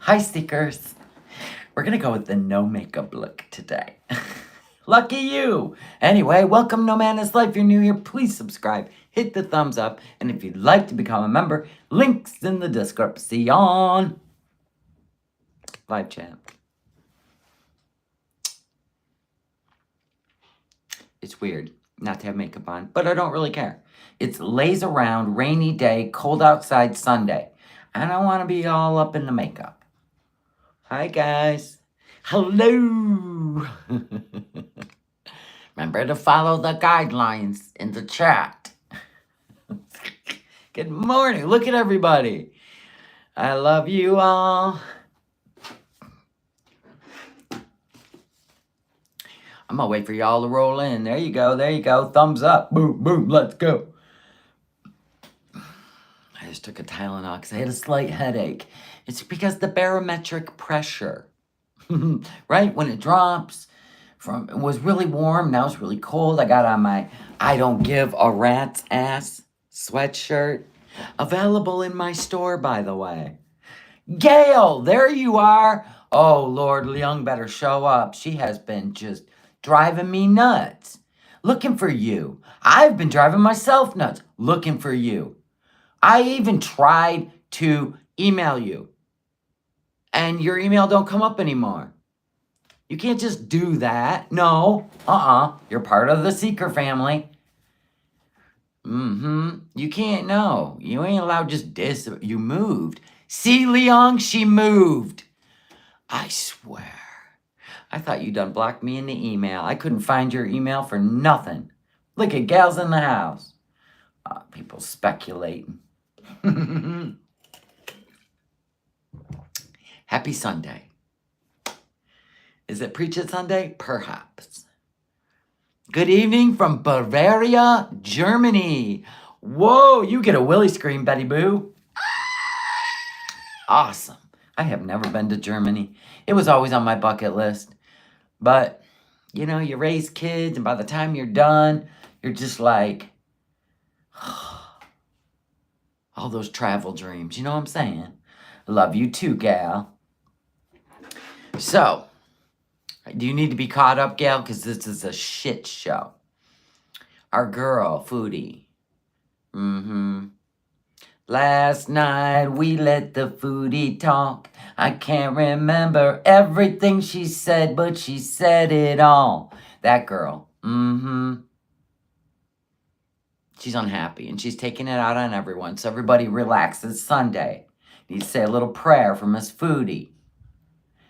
Hi, Seekers. We're going to go with the no makeup look today. Lucky you. Anyway, welcome No Man is Life. If you're new here, please subscribe. Hit the thumbs up. And if you'd like to become a member, links in the description. Live chat. It's weird not to have makeup on, but I don't really care. It's lays around, rainy day, cold outside Sunday. I don't want to be all up in the makeup. Hi, guys. Hello. Remember to follow the guidelines in the chat. Good morning. Look at everybody. I love you all. I'm going to wait for y'all to roll in. There you go. There you go. Thumbs up. Boom, boom. Let's go. I just took a Tylenol because I had a slight headache. It's because the barometric pressure, right? When it drops from, it was really warm. Now it's really cold. I got on my I don't give a rat's ass sweatshirt. Available in my store, by the way. Gail, there you are. Oh, Lord, Leung better show up. She has been just driving me nuts. Looking for you. I've been driving myself nuts. Looking for you. I even tried to email you. And your email don't come up anymore. You can't just do that. No. You're part of the Seeker family. You can't, no. You ain't allowed just you moved. See, Leong, she moved. I swear. I thought you done blocked me in the email. I couldn't find your email for nothing. Look at gals in the house. People speculating. Happy Sunday. Is it Preach It Sunday? Perhaps. Good evening from Bavaria, Germany. Whoa, you get a Willy scream, Betty Boo. Awesome. I have never been to Germany. It was always on my bucket list. But, you know, you raise kids, and by the time you're done, you're just like, all those travel dreams. You know what I'm saying? Love you too, gal. So, do you need to be caught up, gal? Because this is a shit show. Our girl, Foodie. Last night we let the foodie talk. I can't remember everything she said, but she said it all. That girl. She's unhappy, and she's taking it out on everyone. So everybody relax. It's Sunday. Need to say a little prayer for Miss Foodie.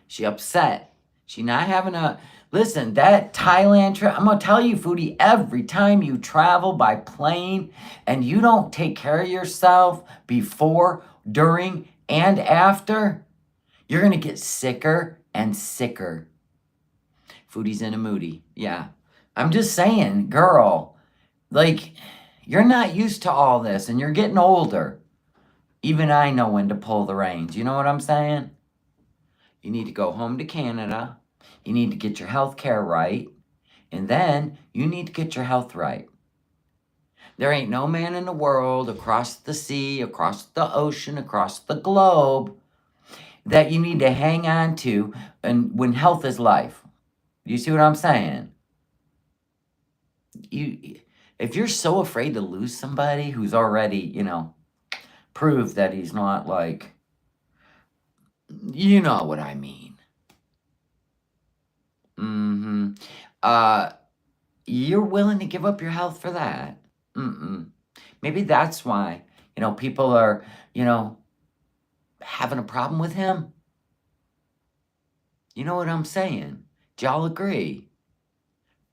She upset. She not having a... Listen, that Thailand trip, I'm going to tell you, Foodie, every time you travel by plane and you don't take care of yourself before, during, and after, you're going to get sicker and sicker. Foodie's in a moody. Yeah. I'm just saying, girl, like, you're not used to all this and you're getting older. Even I know when to pull the reins. You know what I'm saying? You need to go home to Canada. You need to get your health care right. And then you need to get your health right. There ain't no man in the world, across the sea, across the ocean, across the globe, that you need to hang on to and when health is life. You see what I'm saying? If you're so afraid to lose somebody who's already, you know, proved that he's not like, you know what I mean. You're willing to give up your health for that. Maybe that's why, you know, people are, you know, having a problem with him. You know what I'm saying? Do y'all agree?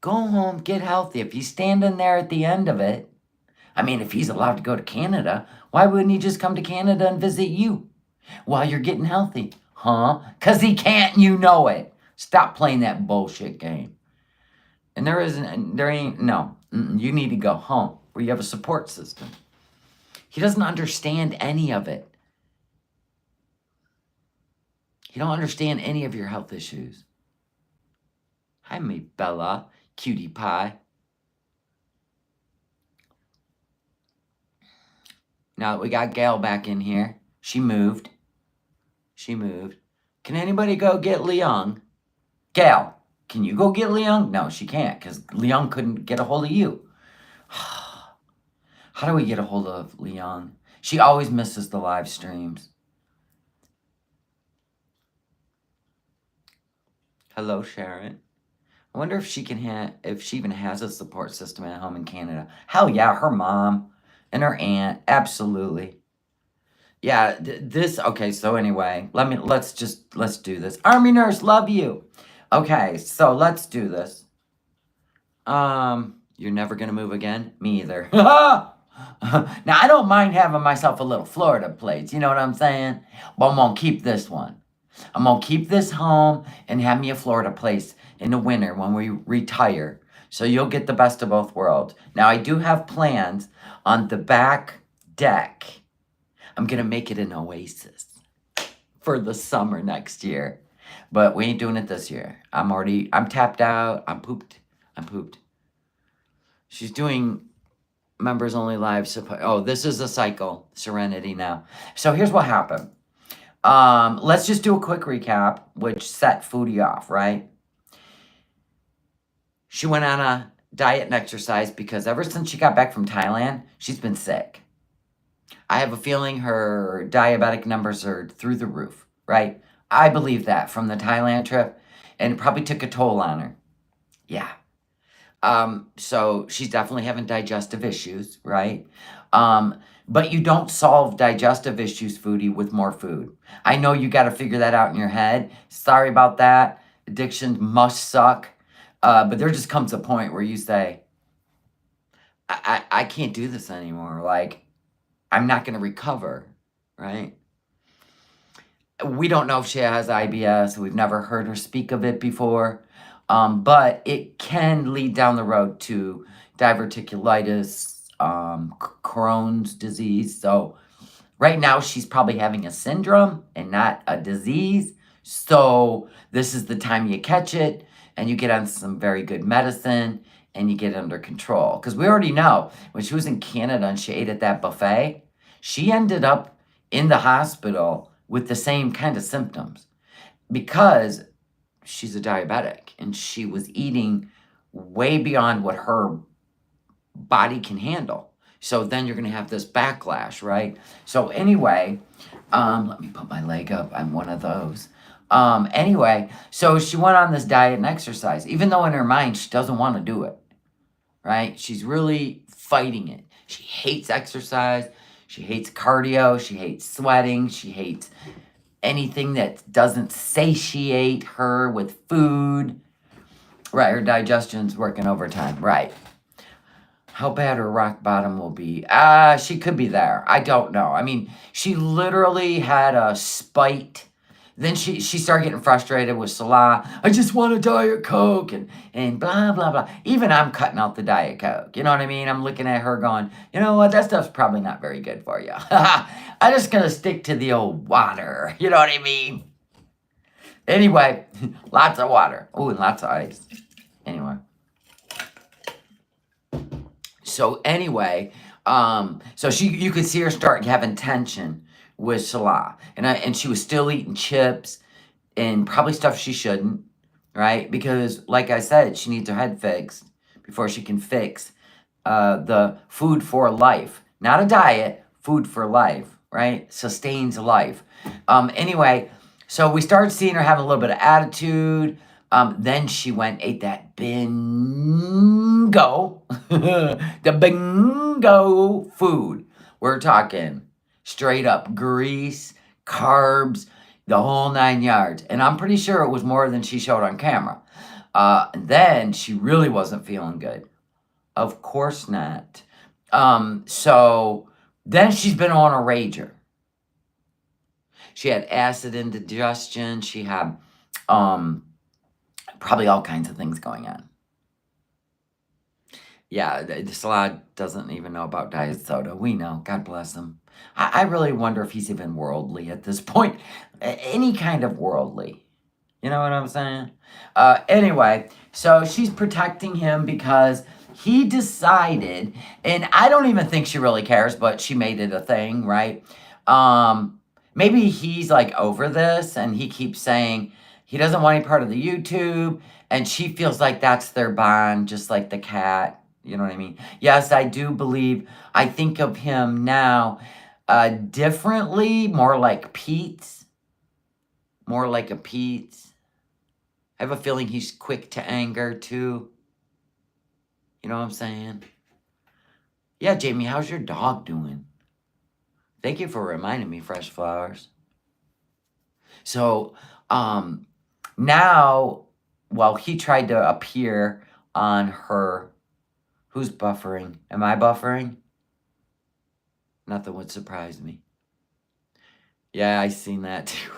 Go home, get healthy. If he's standing there at the end of it, I mean, if he's allowed to go to Canada, why wouldn't he just come to Canada and visit you while you're getting healthy? Huh? Because he can't, you know it. Stop playing that bullshit game. And there ain't, no. You need to go home where you have a support system. He doesn't understand any of it. He don't understand any of your health issues. Hi, me Bella, cutie pie. Now that we got Gail back in here, she moved. Can anybody go get Leon? Gal, can you go get Leon? No, she can't, because Leon couldn't get a hold of you. How do we get a hold of Leon? She always misses the live streams. Hello, Sharon. I wonder if she can if she even has a support system at home in Canada. Hell yeah, her mom and her aunt, absolutely. Yeah, okay, so anyway, let's do this. Army nurse, love you. Okay, so let's do this. You're never gonna move again? Me either. Now I don't mind having myself a little Florida place, you know what I'm saying? But I'm gonna keep this one. I'm gonna keep this home and have me a Florida place in the winter when we retire. So you'll get the best of both worlds. Now I do have plans on the back deck. I'm gonna make it an oasis for the summer next year. But we ain't doing it this year. I'm tapped out. I'm pooped. She's doing members only live support. Oh, this is a cycle. Serenity now. So here's what happened. Let's just do a quick recap, which set Foodie off, right? She went on a diet and exercise because ever since she got back from Thailand, she's been sick. I have a feeling her diabetic numbers are through the roof, right? I believe that from the Thailand trip, and it probably took a toll on her. Yeah. So she's definitely having digestive issues, right? But you don't solve digestive issues, Foodie, with more food. I know you got to figure that out in your head. Sorry about that. Addiction must suck. But there just comes a point where you say, I can't do this anymore. Like, I'm not going to recover, right? We don't know if she has IBS. We've never heard her speak of it before. But it can lead down the road to diverticulitis, Crohn's disease. So right now she's probably having a syndrome and not a disease. So this is the time you catch it and you get on some very good medicine and you get under control. Because we already know when she was in Canada and she ate at that buffet, she ended up in the hospital with the same kind of symptoms because she's a diabetic and she was eating way beyond what her body can handle. So then you're going to have this backlash, right? So anyway, let me put my leg up. I'm one of those. Anyway, so she went on this diet and exercise, even though in her mind she doesn't want to do it, right? She's really fighting it. She hates exercise. She hates cardio. She hates sweating. She hates anything that doesn't satiate her with food. Right, her digestion's working overtime. Right. How bad her rock bottom will be. She could be there. I don't know. I mean, she literally had a spite. Then she started getting frustrated with Salah. I just want a Diet Coke and blah, blah, blah. Even I'm cutting out the Diet Coke. You know what I mean? I'm looking at her going, you know what? That stuff's probably not very good for you. I'm just going to stick to the old water. You know what I mean? Anyway, lots of water. Oh, and lots of ice. Anyway. So anyway, so you could see her start having tension with Salah, and she was still eating chips and probably stuff she shouldn't, right? Because like I said, she needs her head fixed before she can fix the food for life, not a diet, food for life, right? Sustains life. Anyway, so we started seeing her having a little bit of attitude. Then she ate that bingo, the bingo food. We're talking straight up grease, carbs, the whole 9 yards. And I'm pretty sure it was more than she showed on camera. And then she really wasn't feeling good. Of course not. So then she's been on a rager. She had acid indigestion. She had probably all kinds of things going on. Yeah, Salah doesn't even know about diet soda. We know. God bless him. I really wonder if he's even worldly at this point. Any kind of worldly. You know what I'm saying? Anyway, so she's protecting him because he decided, and I don't even think she really cares, but she made it a thing, right? maybe he's like over this and he keeps saying he doesn't want any part of the YouTube, and she feels like that's their bond, just like the cat. You know what I mean? Yes, I do believe, I think of him now differently, more like Pete's, more like a Pete's. I have a feeling he's quick to anger too. You know what I'm saying? Yeah, Jamie, how's your dog doing? Thank you for reminding me, Fresh Flowers. So, now, well, he tried to appear on her. Who's buffering? Am I buffering? Nothing would surprise me. Yeah, I seen that too.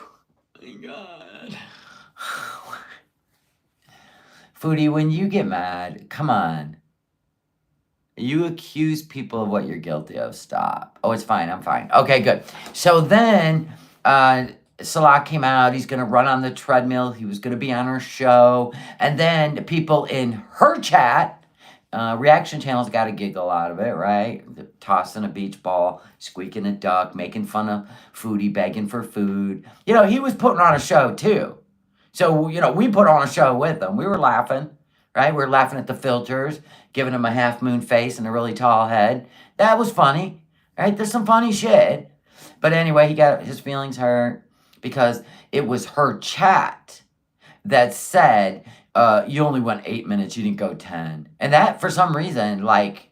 Oh my God. Foodie, when you get mad, come on. You accuse people of what you're guilty of. Stop. Oh, it's fine. I'm fine. Okay, good. So then, Salah came out. He's going to run on the treadmill. He was going to be on her show. And then people in her chat, reaction channels got a giggle out of it, right? Tossing a beach ball, squeaking a duck, making fun of Foodie, begging for food. You know, he was putting on a show too. So, you know, we put on a show with him. We were laughing, right? We were laughing at the filters, giving him a half moon face and a really tall head. That was funny, right? There's some funny shit. But anyway, he got his feelings hurt because it was her chat that said, you only went 8 minutes, you didn't go 10. And that, for some reason, like,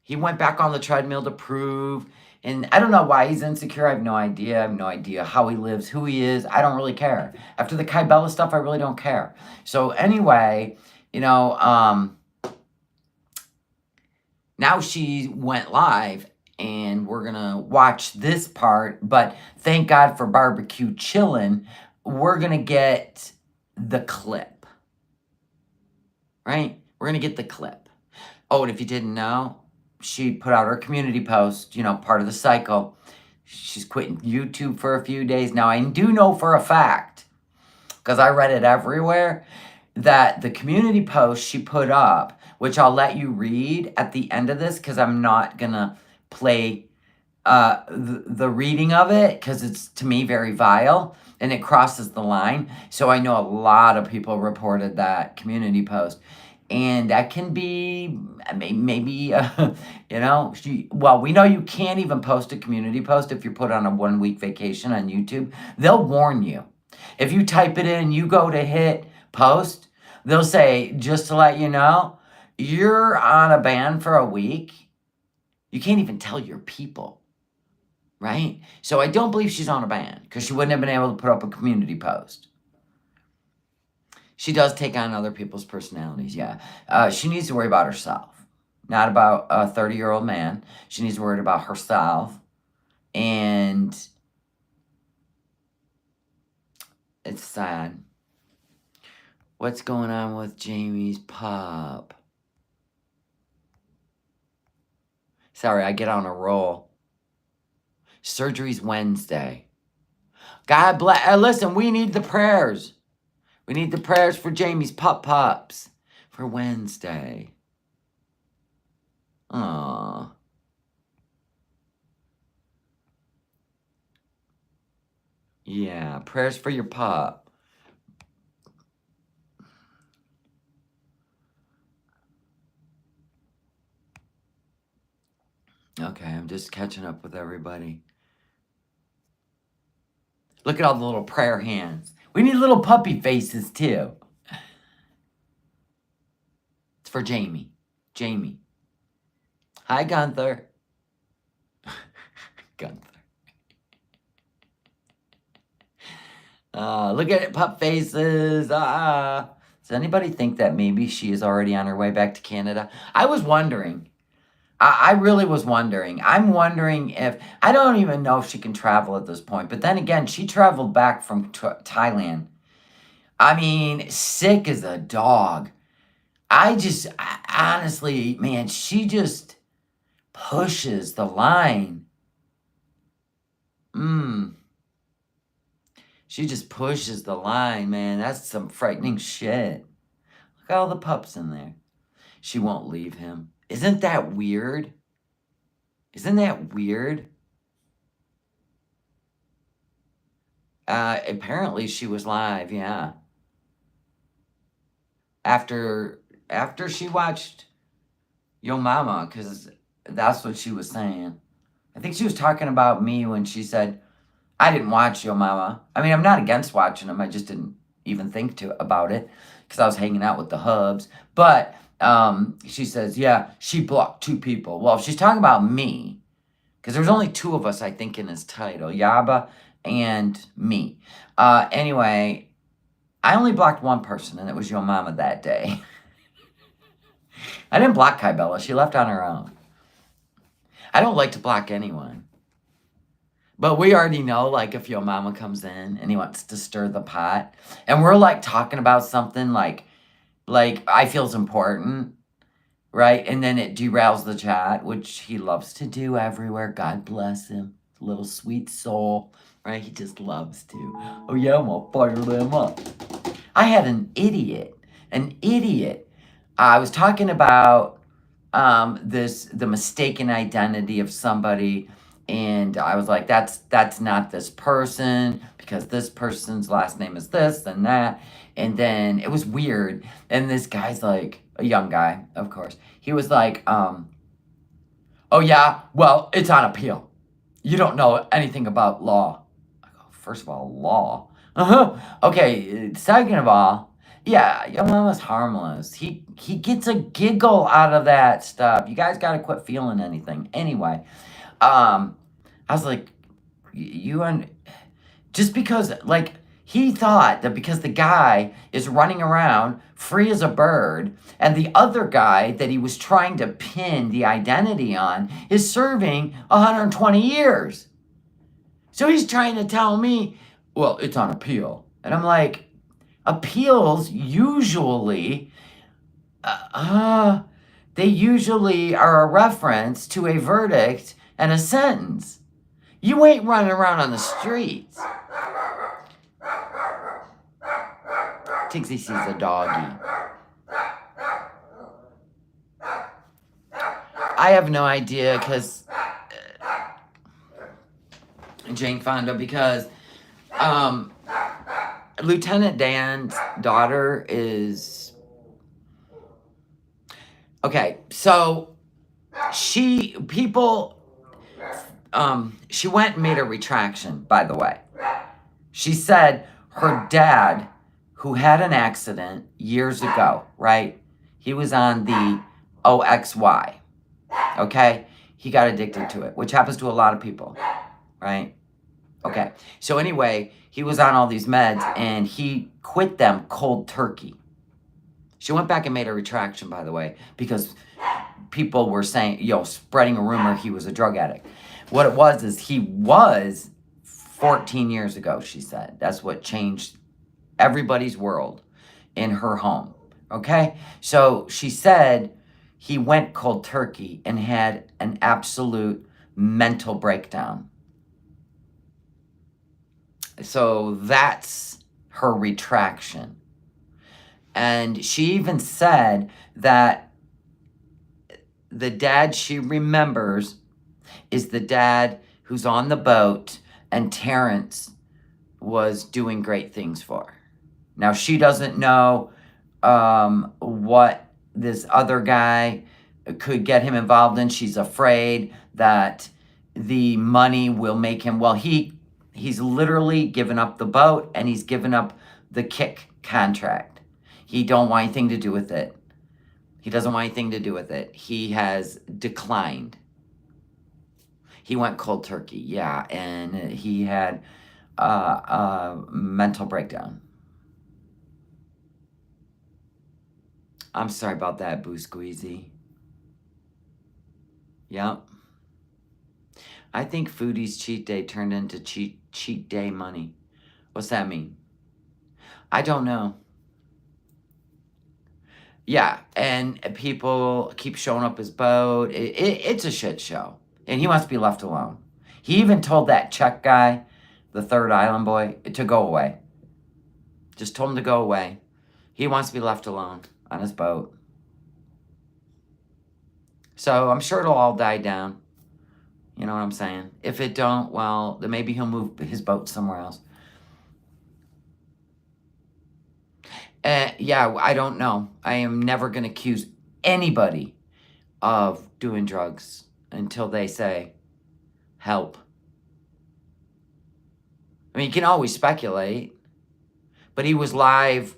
he went back on the treadmill to prove. And I don't know why he's insecure. I have no idea. I have no idea how he lives, who he is. I don't really care. After the Kai Bella stuff, I really don't care. So anyway, you know, now she went live and we're going to watch this part. But thank God for barbecue chillin'. We're going to get the clip, right? We're going to get the clip. Oh, and if you didn't know, she put out her community post, you know, part of the cycle. She's quitting YouTube for a few days. Now, I do know for a fact, because I read it everywhere, that the community post she put up, which I'll let you read at the end of this, because I'm not going to play the reading of it, because it's, to me, very vile, and it crosses the line. So I know a lot of people reported that community post. And that can be maybe, you know, well, we know you can't even post a community post if you're put on a 1 week vacation on YouTube. They'll warn you. If you type it in, you go to hit post, they'll say, just to let you know, you're on a ban for a week. You can't even tell your people, right? So I don't believe she's on a ban because she wouldn't have been able to put up a community post. She does take on other people's personalities, yeah. She needs to worry about herself, not about a 30-year-old man. She needs to worry about herself. And it's sad. What's going on with Jamie's pup? Sorry, I get on a roll. Surgery's Wednesday. God bless. Listen, we need the prayers. We need the prayers for Jamie's pups for Wednesday. Aww. Yeah, prayers for your pup. Okay, I'm just catching up with everybody. Look at all the little prayer hands. We need little puppy faces too. It's for Jamie. Jamie. Hi, Gunther. Gunther. Look at it, pup faces. Does anybody think that maybe she is already on her way back to Canada? I was wondering. I really was wondering. I'm wondering if, I don't even know if she can travel at this point. But then again, she traveled back from Thailand. I mean, sick as a dog. Honestly, man, she just pushes the line. She just pushes the line, man. That's some frightening shit. Look at all the pups in there. She won't leave him. Isn't that weird? Isn't that weird? Apparently she was live, yeah. After she watched Yo Mama, because that's what she was saying. I think she was talking about me when she said, I didn't watch Yo Mama. I mean, I'm not against watching them. I just didn't even think about it because I was hanging out with the hubs. But she says, yeah, she blocked 2 people. Well, she's talking about me because there's only 2 of us, I think, in his title, Yaba and me. Anyway, I only blocked 1 person, and it was Yo Mama that day. I didn't block Kybella. She left on her own. I don't like to block anyone. But we already know, like, if Yo Mama comes in and he wants to stir the pot, and we're, like, talking about something, like I feels important, right? And then it derails the chat, which he loves to do everywhere. God bless him. Little sweet soul, right? He just loves to. Oh, yeah, I'm gonna fire them up. I had an idiot. I was talking about the mistaken identity of somebody, and I was like, that's not this person because this person's last name is this and that. And then it was weird. And this guy's like, a young guy, of course. He was like, oh yeah, well, it's on appeal. You don't know anything about law. I go, first of all, law. Okay, second of all, yeah, Your Mama's harmless. He gets a giggle out of that stuff. You guys gotta quit feeling anything. Anyway, I was like, just because, like, he thought that because the guy is running around free as a bird and the other guy that he was trying to pin the identity on is serving 120 years. So he's trying to tell me, well, it's on appeal. And I'm like, appeals usually, they usually are a reference to a verdict and a sentence. You ain't running around on the streets. Tixie sees a doggy. I have no idea because Jane Fonda, because Lieutenant Dan's daughter is okay. So she went and made a retraction. By the way, she said her dad, who had an accident years ago, right? He was on the OXY. Okay, he got addicted to it, which happens to a lot of people, right? Okay, so anyway, he was on all these meds and he quit them cold turkey. She went back and made a retraction, by the way, because people were saying, spreading a rumor he was a drug addict. What it was is he was 14 years ago, she said. That's what changed everybody's world in her home, okay? So she said he went cold turkey and had an absolute mental breakdown. So that's her retraction. And she even said that the dad she remembers is the dad who's on the boat and Terrence was doing great things for. Now, she doesn't know what this other guy could get him involved in. She's afraid that the money will make him, well, he's literally given up the boat and he's given up the kick contract. He don't want anything to do with it. He doesn't want anything to do with it. He has declined. He went cold turkey, yeah, and he had a mental breakdown. I'm sorry about that, Boo Squeezy. Yep. I think Foodie's cheat day turned into cheat day money. What's that mean? I don't know. Yeah, and people keep showing up his boat. It's a shit show. And he wants to be left alone. He even told that Czech guy, the third island boy, to go away. Just told him to go away. He wants to be left alone on his boat. So I'm sure it'll all die down. You know what I'm saying? If it don't, well, then maybe he'll move his boat somewhere else. Yeah, I don't know. I am never going to accuse anybody of doing drugs until they say, help. I mean, you can always speculate, but he was live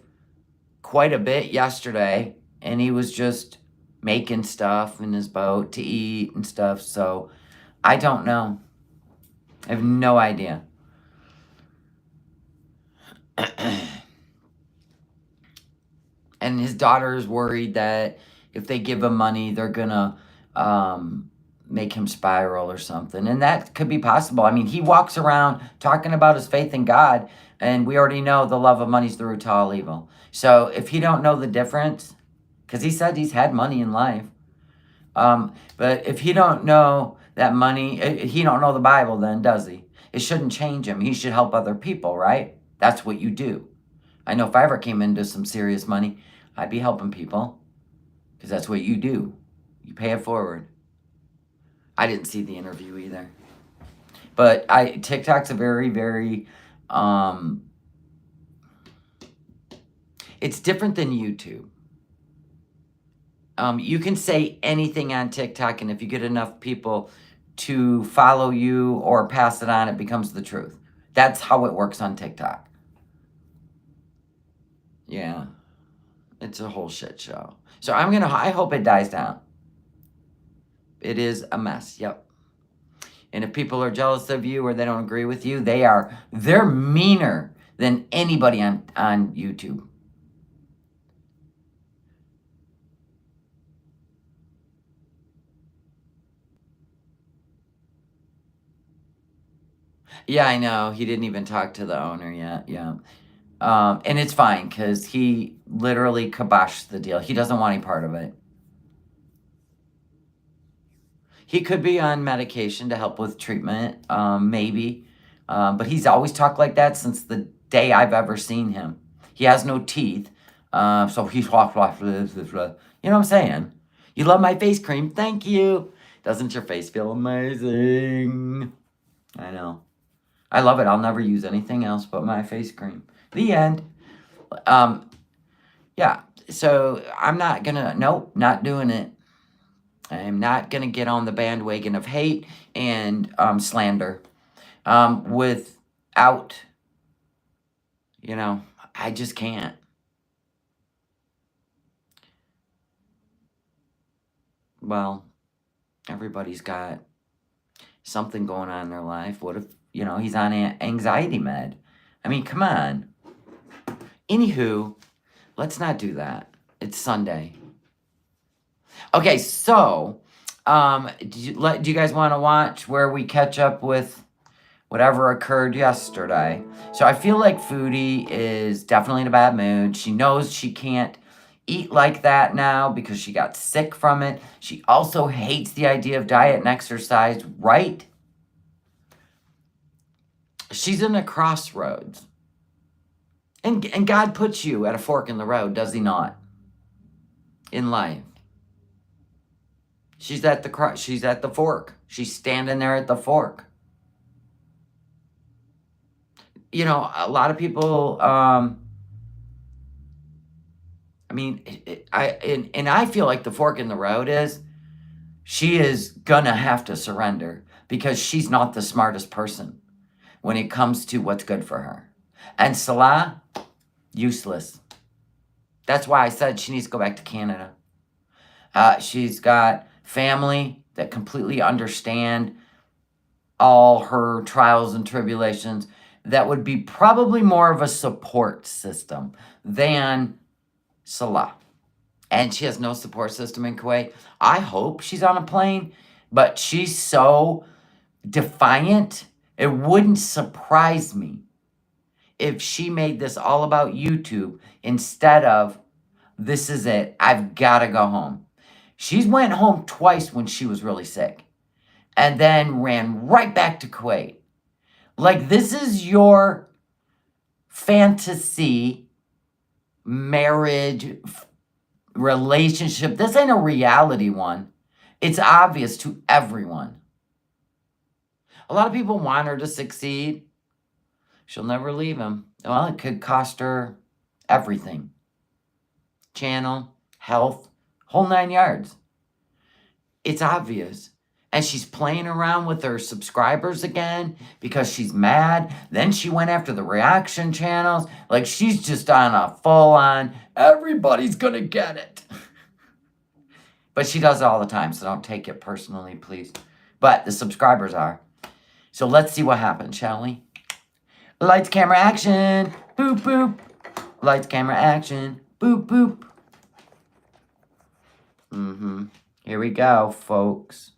quite a bit yesterday, and he was just making stuff in his boat to eat and stuff, so I don't know. I have no idea. And his daughter is worried that if they give him money, they're gonna make him spiral or something. And that could be possible. I mean, he walks around talking about his faith in God, and we already know the love of money's the root to all evil. So if he don't know the difference, because he said he's had money in life, but if he don't know that money, he don't know the Bible, then does he? It shouldn't change him. He should help other people, right? That's what you do. I know if I ever came into some serious money, I'd be helping people, because that's what you do. You pay it forward. I didn't see the interview either. But TikTok's a very, very, it's different than YouTube. You can say anything on TikTok, and if you get enough people to follow you or pass it on, it becomes the truth. That's how it works on TikTok. Yeah. It's a whole shit show. So I hope it dies down. It is a mess. Yep. And if people are jealous of you or they don't agree with you, they're meaner than anybody on YouTube. Yeah, I know. He didn't even talk to the owner yet. Yeah. And it's fine because he literally kiboshed the deal. He doesn't want any part of it. He could be on medication to help with treatment, maybe. But he's always talked like that since the day I've ever seen him. He has no teeth, so he's you know what I'm saying? You love my face cream, thank you. Doesn't your face feel amazing? I know. I love it. I'll never use anything else but my face cream. The end. Yeah. So I'm not gonna. Nope, not doing it. I'm not going to get on the bandwagon of hate and slander without, I just can't. Well, everybody's got something going on in their life. What if, he's on anxiety med? I mean, come on. Anywho, let's not do that. It's Sunday. Okay, so do you guys want to watch where we catch up with whatever occurred yesterday? So I feel like Foodie is definitely in a bad mood. She knows she can't eat like that now because she got sick from it. She also hates the idea of diet and exercise, right? She's in a crossroads. And God puts you at a fork in the road, does he not? In life. She's at the fork. She's standing there at the fork. A lot of people, I feel like the fork in the road is, she is gonna have to surrender because she's not the smartest person when it comes to what's good for her. And Salah, useless. That's why I said she needs to go back to Canada. She's got family that completely understand all her trials and tribulations. That would be probably more of a support system than Salah. And she has no support system in Kuwait. I hope she's on a plane, but she's so defiant. It wouldn't surprise me if she made this all about YouTube instead of, this is it, I've got to go home. She went home twice when she was really sick and then ran right back to Kuwait. Like, this is your fantasy marriage relationship. This ain't a reality one. It's obvious to everyone. A lot of people want her to succeed. She'll never leave him. Well, it could cost her everything. channel, health, whole 9 yards. It's obvious. And she's playing around with her subscribers again because she's mad. Then she went after the reaction channels. Like, she's just on a full-on, everybody's gonna get it. But she does it all the time, so don't take it personally, please. But the subscribers are. So let's see what happens, shall we? Lights, camera, action. Boop, boop. Lights, camera, action. Boop, boop. Here we go, folks.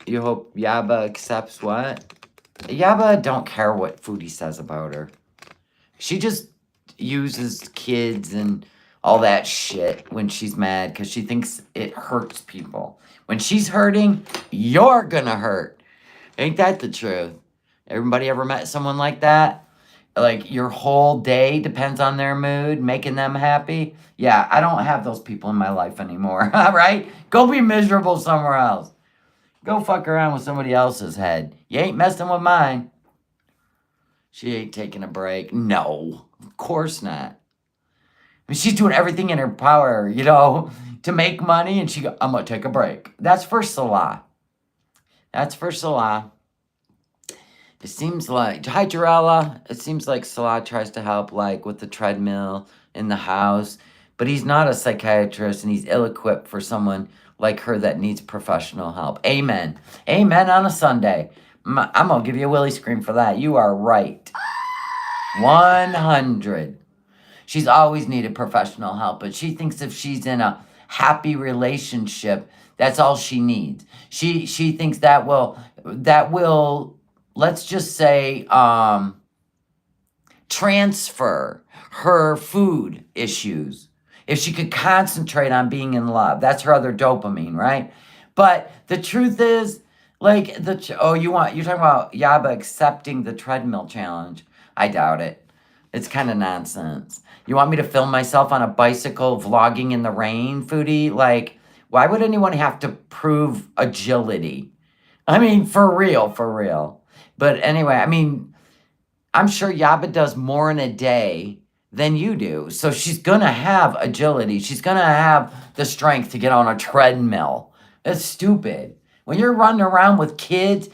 You hope Yaba accepts what? Yaba don't care what Foodie says about her. She just uses kids and all that shit when she's mad because she thinks it hurts people. When she's hurting, you're gonna hurt. Ain't that the truth? Everybody ever met someone like that? Like, your whole day depends on their mood, making them happy? Yeah, I don't have those people in my life anymore, all right? Go be miserable somewhere else. Go fuck around with somebody else's head. You ain't messing with mine. She ain't taking a break. No, of course not. I mean, she's doing everything in her power, you know, to make money, and I'm going to take a break. That's for Salah. That's for Salah. It seems like, hi, Jarella. It seems like Salah tries to help, like, with the treadmill in the house, but he's not a psychiatrist, and he's ill-equipped for someone like her that needs professional help. Amen. Amen on a Sunday. I'm going to give you a willy scream for that. You are right. 100. She's always needed professional help, but she thinks if she's in a happy relationship, that's all she needs. She thinks that will, let's just say, transfer her food issues. If she could concentrate on being in love, that's her other dopamine, right? But the truth is, like, you're talking about Yaba accepting the treadmill challenge. I doubt it. It's kind of nonsense. You want me to film myself on a bicycle vlogging in the rain, Foodie? Like, why would anyone have to prove agility? I mean, for real, for real. But anyway, I mean, I'm sure Yaba does more in a day than you do. So she's going to have agility. She's going to have the strength to get on a treadmill. That's stupid. When you're running around with kids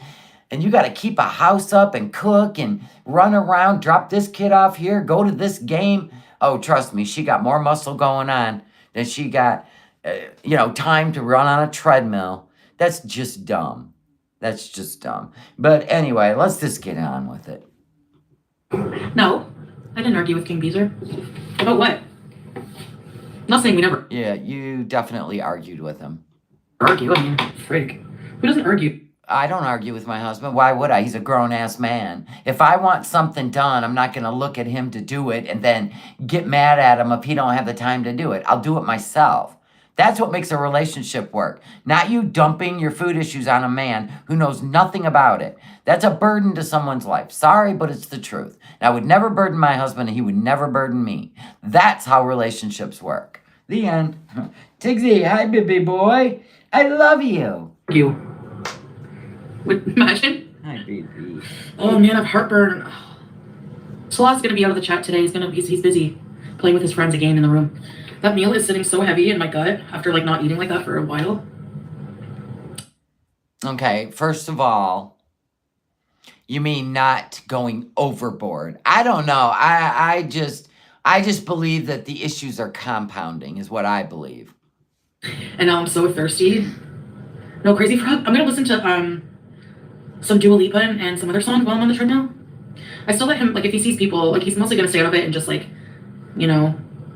and you got to keep a house up and cook and run around, drop this kid off here, go to this game. Oh, trust me, she got more muscle going on than she got, time to run on a treadmill. That's just dumb. That's just dumb. But anyway, let's just get on with it. No, I didn't argue with King Beezer. About what? Not saying we never. Yeah, you definitely argued with him. Argue? I mean, freak. Who doesn't argue? I don't argue with my husband. Why would I? He's a grown-ass man. If I want something done, I'm not going to look at him to do it and then get mad at him if he don't have the time to do it. I'll do it myself. That's what makes a relationship work. Not you dumping your food issues on a man who knows nothing about it. That's a burden to someone's life. Sorry, but it's the truth. And I would never burden my husband, and he would never burden me. That's how relationships work. The end. Tigsy, hi, baby boy. I love you. You. Would imagine? Hi, baby. Oh man, I have heartburn. Salah's gonna be out of the chat today. He's busy playing with his friends a game in the room. That meal is sitting so heavy in my gut after like not eating like that for a while. Okay, first of all, you mean not going overboard. I don't know. I just believe that the issues are compounding is what I believe. And now I'm so thirsty. No, Crazy Frog. I'm gonna listen to some Dua Lipa and some other songs while I'm on the treadmill. I still let him, like, if he sees people, like, he's mostly gonna stay out of it and just, like,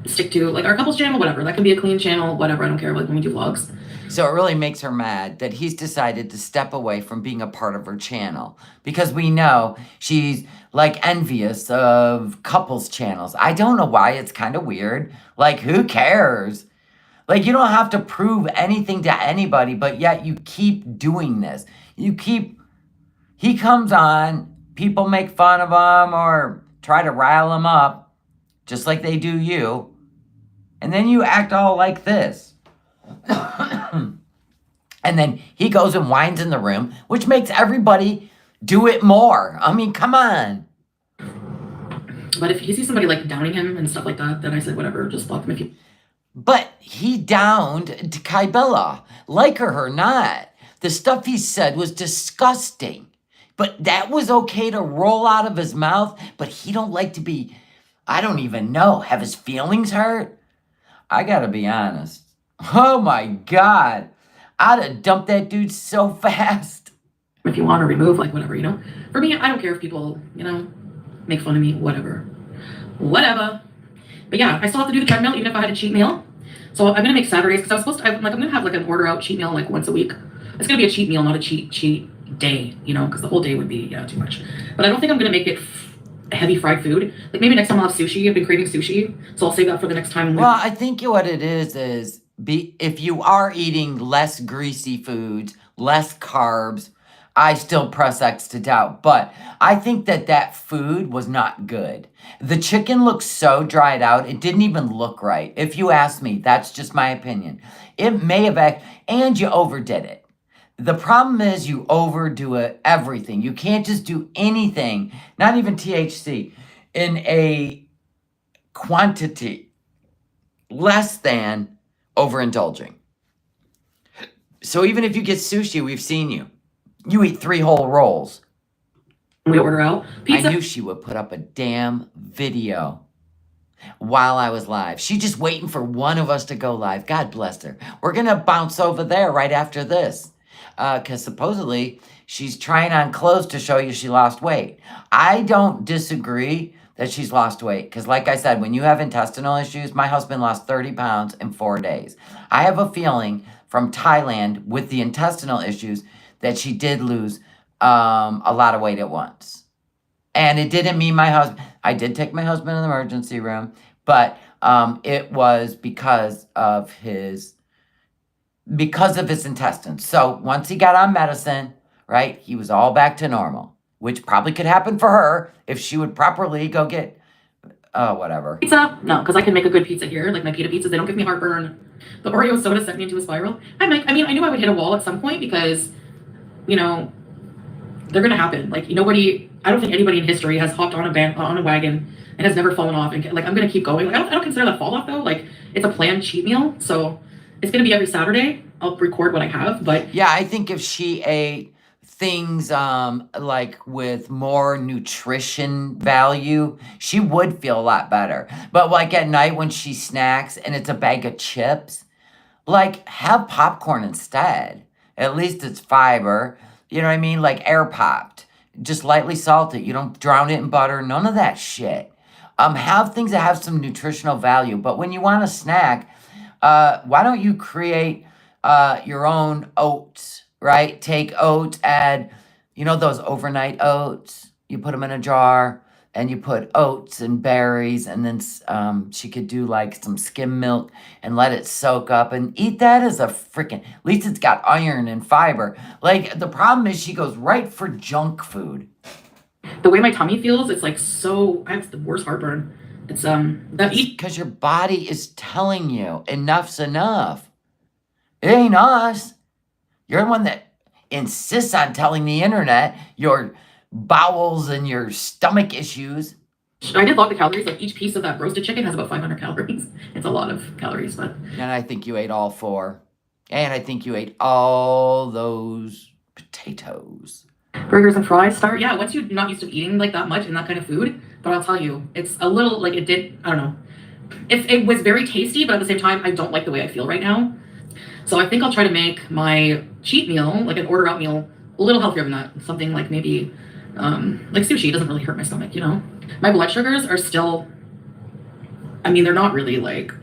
stick to, like, our couples channel, whatever. That can be a clean channel, whatever. I don't care, like, when we do vlogs. So it really makes her mad that he's decided to step away from being a part of her channel because we know she's, like, envious of couples channels. I don't know why. It's kind of weird. Like, who cares? Like, you don't have to prove anything to anybody, but yet you keep doing this. He comes on, people make fun of him or try to rile him up, just like they do you, and then you act all like this. And then he goes and whines in the room, which makes everybody do it more. I mean, come on. But if he sees somebody like downing him and stuff like that, then I said, whatever, just block them if you. But he downed Kybella, like her or not. The stuff he said was disgusting. But that was okay to roll out of his mouth, but he don't like to be, I don't even know, have his feelings hurt? I gotta be honest. Oh my God. I'd have dumped that dude so fast. If you want to remove, like, whatever, you know? For me, I don't care if people, you know, make fun of me, whatever. Whatever. But yeah, I still have to do the treadmill, even if I had a cheat meal. So I'm gonna make Saturdays, because I was supposed to, I'm gonna have like an order out cheat meal like once a week. It's gonna be a cheat meal, not a cheat day, you know, because the whole day would be, yeah, too much. But I don't think I'm gonna make it heavy fried food. Like maybe next time I'll have sushi. I've been craving sushi, so I'll save that for the next time. Well, I think what it is if you are eating less greasy foods, less carbs, I still press X to doubt. But I think that food was not good. The chicken looks so dried out, it didn't even look right. If you ask me, that's just my opinion. It may have, and you overdid it. The problem is you overdo it, everything. You can't just do anything, not even THC, in a quantity less than overindulging. So even if you get sushi, we've seen you. You eat 3 whole rolls. We order out pizza. I knew she would put up a damn video while I was live. She's just waiting for one of us to go live. God bless her. We're going to bounce over there right after this. Because supposedly she's trying on clothes to show you she lost weight. I don't disagree that she's lost weight. Because like I said, when you have intestinal issues, my husband lost 30 pounds in 4 days. I have a feeling from Thailand with the intestinal issues that she did lose a lot of weight at once. And it didn't mean my husband, I did take my husband in the emergency room, but it was because of his intestines. So once he got on medicine, right, he was all back to normal, which probably could happen for her if she would properly go get, whatever. Pizza? No, because I can make a good pizza here. Like my pita pizzas, they don't give me heartburn. The Oreo soda sent me into a spiral. I mean, I knew I would hit a wall at some point because, you know, they're going to happen. Like, I don't think anybody in history has hopped on a wagon and has never fallen off. And like, I'm going to keep going. Like, I don't consider that fall off though. Like, it's a planned cheat meal. So it's going to be every Saturday. I'll record what I have, but yeah, I think if she ate things like with more nutrition value, she would feel a lot better. But like at night when she snacks and it's a bag of chips, like have popcorn instead. At least it's fiber. You know what I mean? Like air popped, just lightly salted. You don't drown it in butter. None of that shit. Have things that have some nutritional value. But when you want a snack, why don't you create your own oats, right? Take oats, add, you know, those overnight oats. You put them in a jar and you put oats and berries, and then she could do like some skim milk and let it soak up and eat that as a freaking, at least it's got iron and fiber. Like the problem is she goes right for junk food. The way my tummy feels, it's like so, I have the worst heartburn. It's because your body is telling you enough's enough. It ain't us. You're the one that insists on telling the internet your bowels and your stomach issues. I did log the calories. Like each piece of that roasted chicken has about 500 calories. It's a lot of calories, but. And I think you ate all 4. And I think you ate all those potatoes. Burgers and fries start. Yeah, once you're not used to eating like that much and that kind of food, but I'll tell you, it's a little like I don't know. It was very tasty, but at the same time, I don't like the way I feel right now. So I think I'll try to make my cheat meal, like an order out meal, a little healthier than that. Something like maybe, like sushi doesn't really hurt my stomach, you know? My blood sugars are still, I mean, they're not really like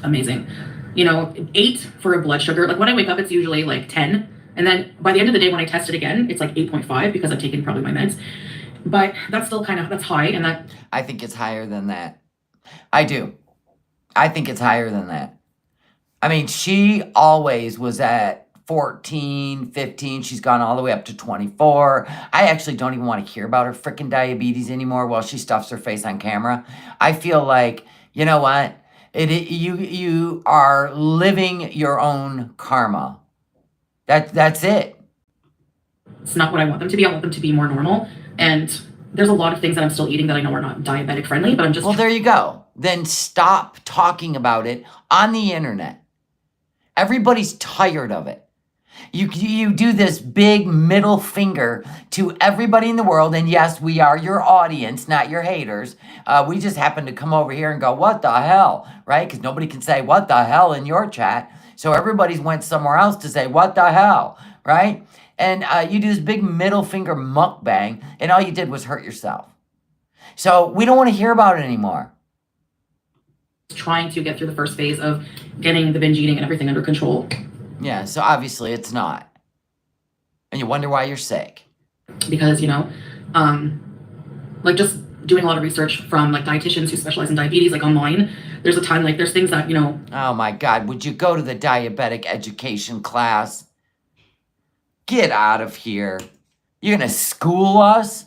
amazing. You know, 8 for a blood sugar. Like when I wake up, it's usually like 10. And then by the end of the day, when I test it again, it's like 8.5 because I've taken probably my meds. But that's still that's high. And that. I think it's higher than that. I do. I think it's higher than that. I mean, she always was at 14, 15. She's gone all the way up to 24. I actually don't even want to hear about her freaking diabetes anymore while she stuffs her face on camera. I feel like, you know what? You are living your own karma. That's it. It's not what I want them to be. I want them to be more normal. And there's a lot of things that I'm still eating that I know are not diabetic friendly, but I'm just Well, there you go. Then stop talking about it on the internet. Everybody's tired of it. You do this big middle finger to everybody in the world, and yes, we are your audience, not your haters. We just happen to come over here and go, what the hell, right? Because nobody can say what the hell in your chat. So everybody's went somewhere else to say what the hell, right? And you do this big middle finger mukbang, and all you did was hurt yourself. So we don't want to hear about it anymore. trying to get through the first phase of getting the binge eating and everything under control. Yeah, so obviously it's not. And you wonder why you're sick. Because, you know, like just doing a lot of research from like dietitians who specialize in diabetes, like online, there's a time, like there's things that, you know. Oh my God, would you go to the diabetic education class? Get out of here. You're gonna school us?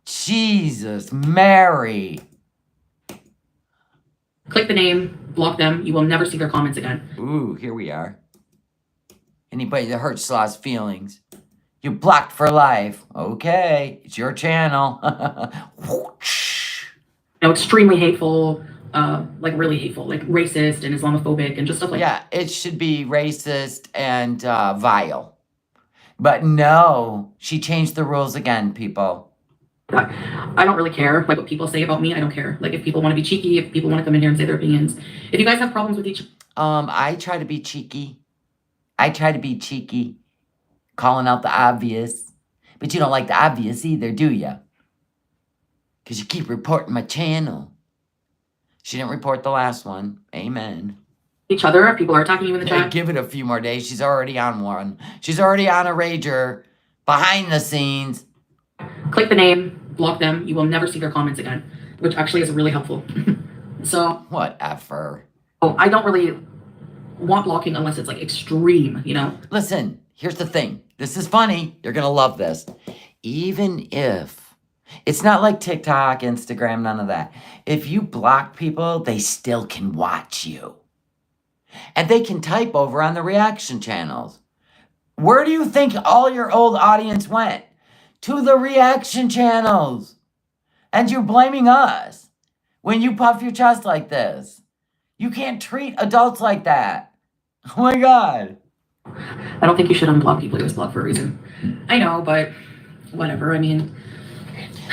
Jesus, Mary. Click the name, block them, you will never see their comments again. Ooh, here we are. Anybody that hurts Slaw's feelings, you're blocked for life. Okay, it's your channel. You know, extremely hateful, like really hateful, like racist and Islamophobic and just stuff like that. Yeah, it should be racist and vile. But no, she changed the rules again, people. I don't really care, like what people say about me. I don't care. Like if people want to be cheeky, if people want to come in here and say their opinions. If you guys have problems with each... I try to be cheeky. Calling out the obvious. But you don't like the obvious either, do you? Because you keep reporting my channel. She didn't report the last one. Amen. Each other, if people are attacking you in the chat. Give it a few more days. She's already on one. She's already on a rager. Behind the scenes. Click the name, block them. You will never see their comments again. Which actually is really helpful. So. Whatever. Oh, I don't really want blocking unless it's like extreme, you know? Listen, here's the thing. This is funny. You're going to love this. Even if, it's not like TikTok, Instagram, none of that. If you block people, they still can watch you. And they can type over on the reaction channels. Where do you think all your old audience went? To the reaction channels. And you're blaming us when you puff your chest like this. You can't treat adults like that. Oh my God. I don't think you should unblock people. It was blocked for a reason. I know, but whatever. I mean.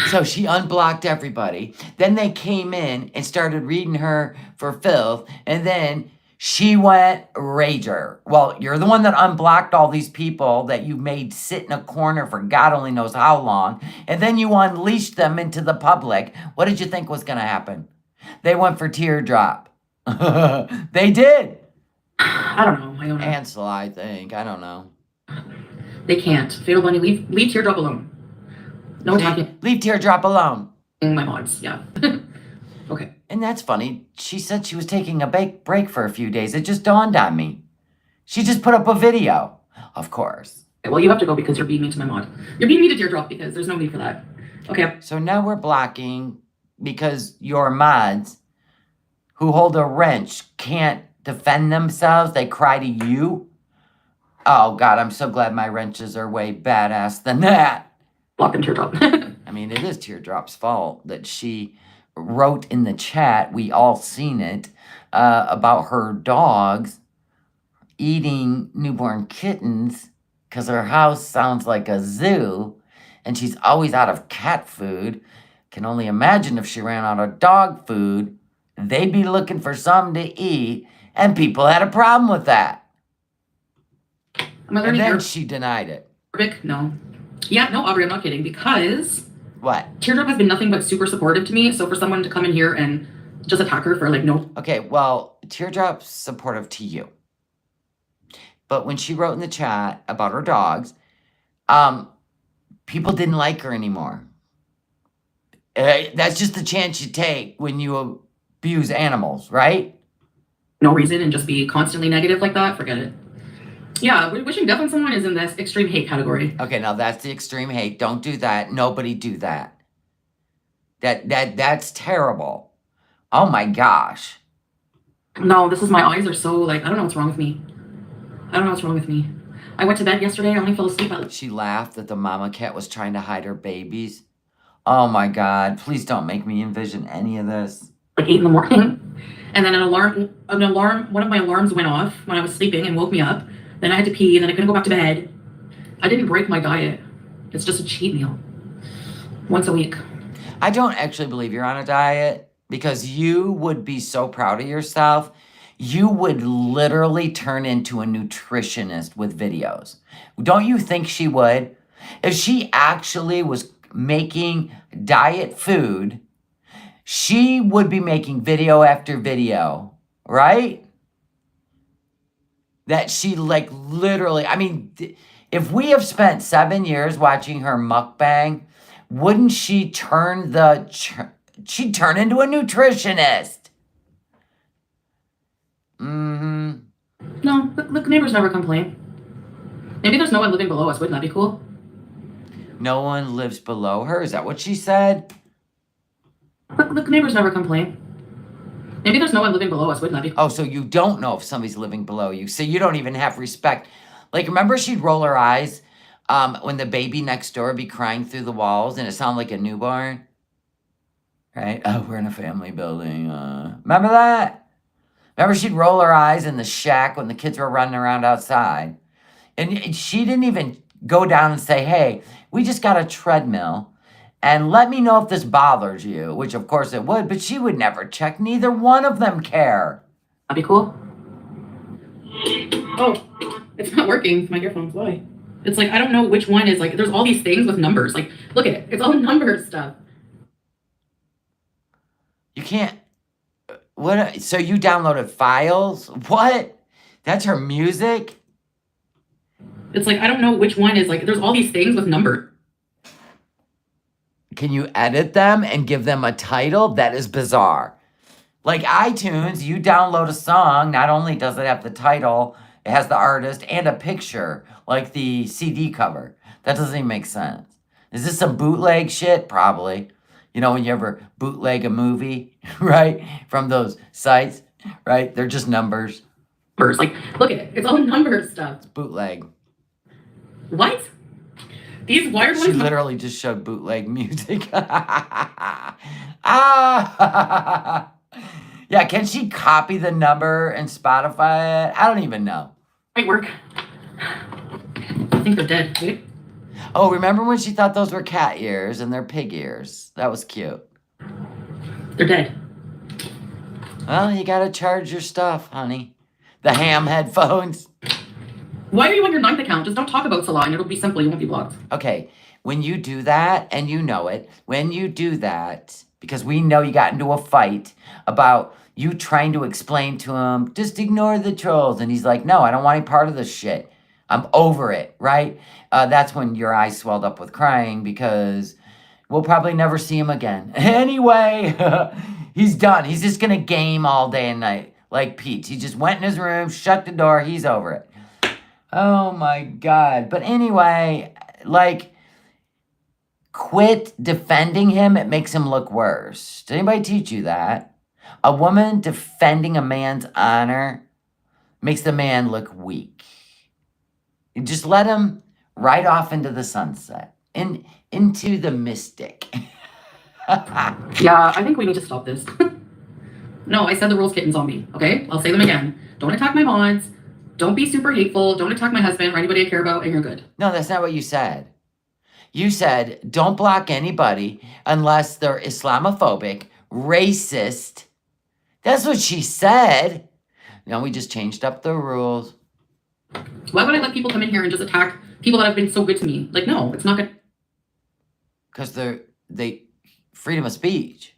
So she unblocked everybody. Then they came in and started reading her for filth. And then she went rager. Well, you're the one that unblocked all these people that you made sit in a corner for God only knows how long. And then you unleashed them into the public. What did you think was going to happen? They went for teardrop. They did. I don't know. Ansel, I think. I don't know. They can't. Fatal Bunny, leave teardrop alone. No attacking. Leave teardrop alone. My mods, yeah. Okay. And that's funny. She said she was taking a break for a few days. It just dawned on me. She just put up a video. Of course. Well, you have to go because you're being mean to my mod. You're being mean to teardrop because there's no need for that. Okay. So now we're blocking because your mods who hold a wrench can't defend themselves. They cry to you. Oh, God, I'm so glad my wrenches are way badass than that. Block and teardrop. I mean, it is Teardrop's fault that she wrote in the chat, we all seen it, about her dogs eating newborn kittens because her house sounds like a zoo and she's always out of cat food. Can only imagine if she ran out of dog food, they'd be looking for something to eat, and people had a problem with that. Am I learning? And then she denied it. Rick, no. Yeah, no, Aubrey, I'm not kidding, because... What? Teardrop has been nothing but super supportive to me, so for someone to come in here and just attack her for, like, no... Okay, well, Teardrop's supportive to you. But when she wrote in the chat about her dogs, people didn't like her anymore. That's just the chance you take when you abuse animals, right? No reason and just be constantly negative like that, forget it. Yeah, wishing death on someone is in this extreme hate category. Okay, now that's the extreme hate. Don't do that. Nobody do that. That's terrible. Oh my gosh. No, this is, my eyes are so, like, I don't know what's wrong with me. I went to bed yesterday, I only fell asleep at... She laughed that the mama cat was trying to hide her babies. Oh my God. Please don't make me envision any of this. like 8 in the morning. And then one of my alarms went off when I was sleeping and woke me up. Then I had to pee, and then I couldn't go back to bed. I didn't break my diet. It's just a cheat meal. Once a week. I don't actually believe you're on a diet because you would be so proud of yourself. You would literally turn into a nutritionist with videos. Don't you think she would? If she actually was making diet food, she would be making video after video, right? That she like literally, I mean, if we have spent 7 years watching her mukbang, wouldn't she she'd turn into a nutritionist? Mm-hmm. No, look, neighbors never complain. Maybe there's no one living below us. Wouldn't that be cool? No one lives below her? Is that what she said? Look, neighbors never complain. Maybe there's no one living below us. Wouldn't that be cool? Oh, so you don't know if somebody's living below you. So you don't even have respect. Like, remember she'd roll her eyes when the baby next door would be crying through the walls and it sounded like a newborn? Right? Oh, we're in a family building. Remember that? Remember she'd roll her eyes in the shack when the kids were running around outside? And she didn't even go down and say, hey, we just got a treadmill. And let me know if this bothers you, which of course it would, but she would never check. Neither one of them care. That'd be cool. Oh, it's not working. My earphones. Why? It's like, I don't know which one is like, there's all these things with numbers. Like, look at it. It's all number stuff. You can't. What? So you downloaded files? What? That's her music? It's like, I don't know which one is like, there's all these things with numbers. Can you edit them and give them a title? That is bizarre. Like iTunes, you download a song, not only does it have the title, it has the artist and a picture, like the CD cover. That doesn't even make sense. Is this some bootleg shit? Probably. You know, when you ever bootleg a movie, right? From those sites, right? They're just numbers. Like, look at it. It's all number stuff. It's bootleg. What? These wired ones? She literally just showed bootleg music. Yeah, can she copy the number and Spotify it? I don't even know. Might work. I think they're dead. Wait. Oh, remember when she thought those were cat ears and they're pig ears? That was cute. They're dead. Well, you gotta charge your stuff, honey. The ham headphones. Why are you on your 9th account? Just don't talk about Salah and it'll be simple. You won't be blocked. Okay, when you do that, and you know it, when you do that, because we know you got into a fight about you trying to explain to him, just ignore the trolls. And he's like, no, I don't want any part of this shit. I'm over it, right? That's when your eyes swelled up with crying because we'll probably never see him again. Anyway, he's done. He's just going to game all day and night like Pete. He just went in his room, shut the door. He's over it. Oh my God. But anyway, like, quit defending him. It makes him look worse. Did anybody teach you that? A woman defending a man's honor makes the man look weak. You just let him right off into the sunset, into the mystic. Yeah, I think we need to stop this. No, I said the rules, kitten, zombie. Okay, I'll say them again. Don't attack my mods. Don't be super hateful. Don't attack my husband or anybody I care about, and you're good. No, that's not what you said. You said, don't block anybody unless they're Islamophobic, racist. That's what she said. No, we just changed up the rules. Why would I let people come in here and just attack people that have been so good to me? Like, no, it's not good. Because they freedom of speech.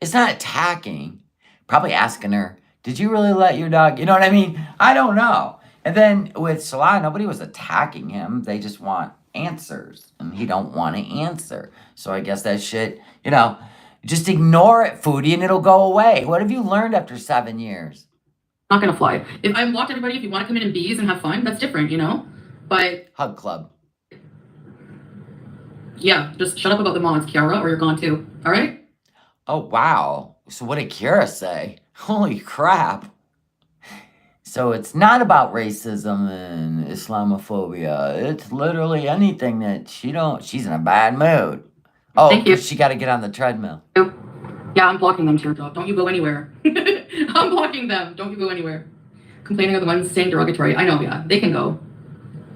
It's not attacking. Probably asking her, did you really let your dog? You know what I mean? I don't know. And then with Salah, nobody was attacking him. They just want answers. And he don't want to answer. So I guess that shit, you know, just ignore it, Foodie, and it'll go away. What have you learned after 7 years? Not gonna fly. If I blocked everybody, if you want to come in and bees and have fun, that's different, you know? But Hug club. yeah, just shut up about the mods, Kiara, or you're gone too. All right? Oh, wow. So what did Kiara say? Holy crap. So it's not about racism and Islamophobia. It's literally anything that she's in a bad mood. Oh, Thank you. 'cause she got to get on the treadmill. Yeah, I'm blocking them, Teardrop. Don't you go anywhere. I'm blocking them. Don't you go anywhere. Complaining are the ones saying derogatory. I know, yeah. They can go.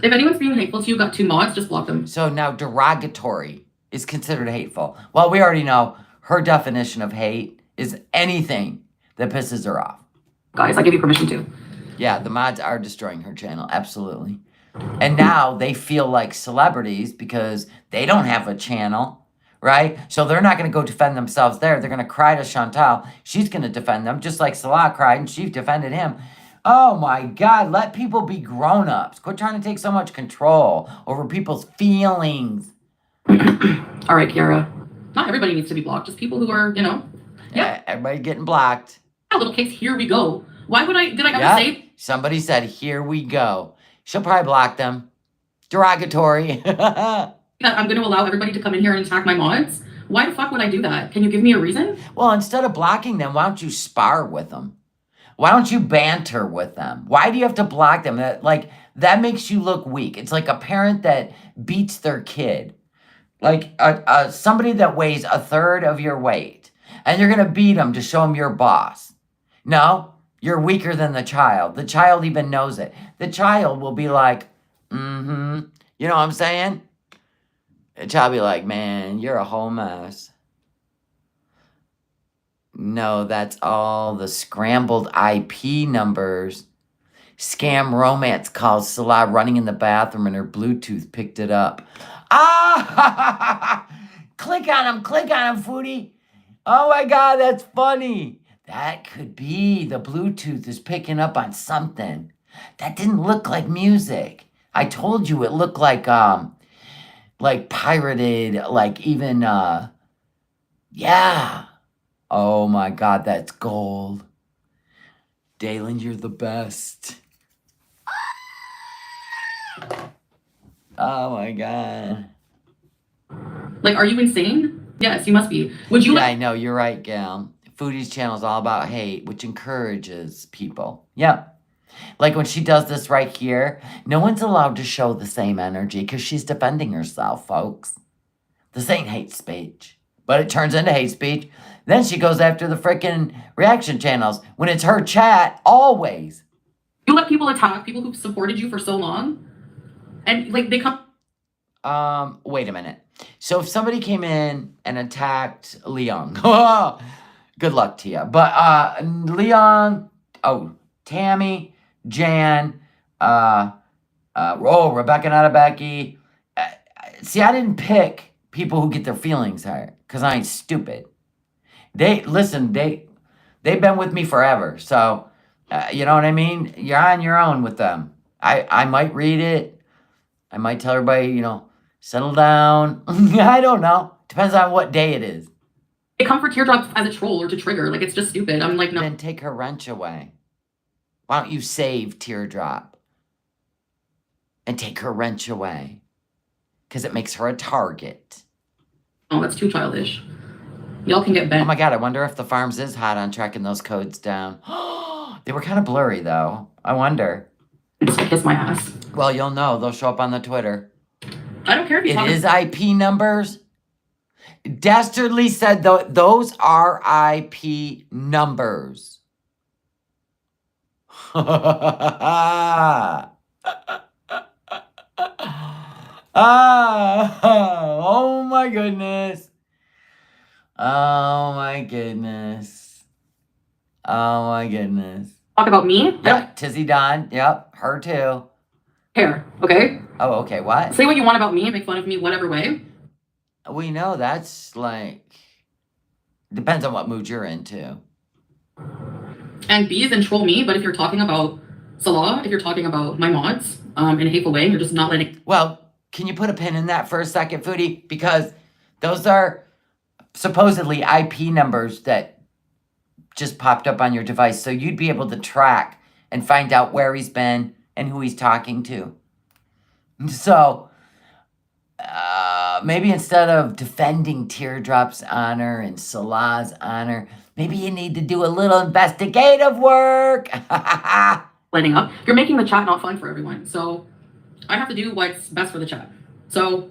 If anyone's being hateful to you, got 2 mods, just block them. So now derogatory is considered hateful. Well, we already know her definition of hate is anything that pisses her off. Guys, I give you permission to. Yeah, the mods are destroying her channel, absolutely. And now they feel like celebrities because they don't have a channel, right? So they're not going to go defend themselves there. They're going to cry to Chantal. She's going to defend them, just like Salah cried and she defended him. Oh my God, let people be grown-ups. Quit trying to take so much control over people's feelings. All right, Kiara. Not everybody needs to be blocked. Just people who are, you know. Yeah, everybody getting blocked. A little case, here we go. Why would I, did I ever say? Somebody said, here we go. She'll probably block them. Derogatory. That I'm going to allow everybody to come in here and attack my mods? Why the fuck would I do that? Can you give me a reason? Well, instead of blocking them, why don't you spar with them? Why don't you banter with them? Why do you have to block them? That makes you look weak. It's like a parent that beats their kid. Like somebody that weighs a third of your weight. And you're going to beat them to show them you're boss. No, you're weaker than the child. The child even knows it. The child will be like, mm-hmm. You know what I'm saying? The child will be like, man, you're a whole mess. No, that's all the scrambled IP numbers. Scam romance calls. Salah running in the bathroom and her Bluetooth picked it up. Ah! Click on him, Foodie. Oh my God, that's funny. That could be the Bluetooth is picking up on something. That didn't look like music. I told you it looked like pirated, like even, yeah. Oh my God, that's gold. Dalen, you're the best. Oh my God. Like, are you insane? Yes, you must be. Would you? Yeah, I know, you're right, gal. Foodie's channel is all about hate, which encourages people. Yep. Like when she does this right here, no one's allowed to show the same energy because she's defending herself, folks. This ain't hate speech, but it turns into hate speech. Then she goes after the freaking reaction channels when it's her chat, always. You let people attack people who've supported you for so long, and like they come. Wait a minute. So if somebody came in and attacked Leon, good luck to you. But Leon, Tammy, Jan, Rebecca, not a Becky. See, I didn't pick people who get their feelings hurt because I ain't stupid. They've been with me forever. So, you know what I mean? You're on your own with them. I might read it. I might tell everybody, you know, settle down. I don't know. Depends on what day it is. They come for Teardrop as a troll or to trigger. Like, it's just stupid. I'm like, no. Then take her wrench away. Why don't you save Teardrop? And take her wrench away. Because it makes her a target. Oh, that's too childish. Y'all can get bent. Oh my God, I wonder if the farms is hot on tracking those codes down. They were kind of blurry, though. I wonder. Just kiss my ass. Well, you'll know. They'll show up on the Twitter. I don't care if you It is IP numbers. Dastardly said those are IP numbers. Oh my goodness. Oh my goodness. Oh my goodness. Talk about me? Yeah, Tizzy Don. Yep, her too. Care, okay? Oh, okay, what? Say what you want about me and make fun of me whatever way. We know that's like, depends on what mood you're into. And bees and troll me, but if you're talking about Salah, if you're talking about my mods in a hateful way, and you're just not letting... Well, can you put a pin in that for a second, Foodie? Because those are supposedly IP numbers that just popped up on your device. So you'd be able to track and find out where he's been and who he's talking to. So maybe instead of defending Teardrop's honor and Salah's honor, maybe you need to do a little investigative work. Letting up. You're making the chat not fun for everyone. So I have to do what's best for the chat. So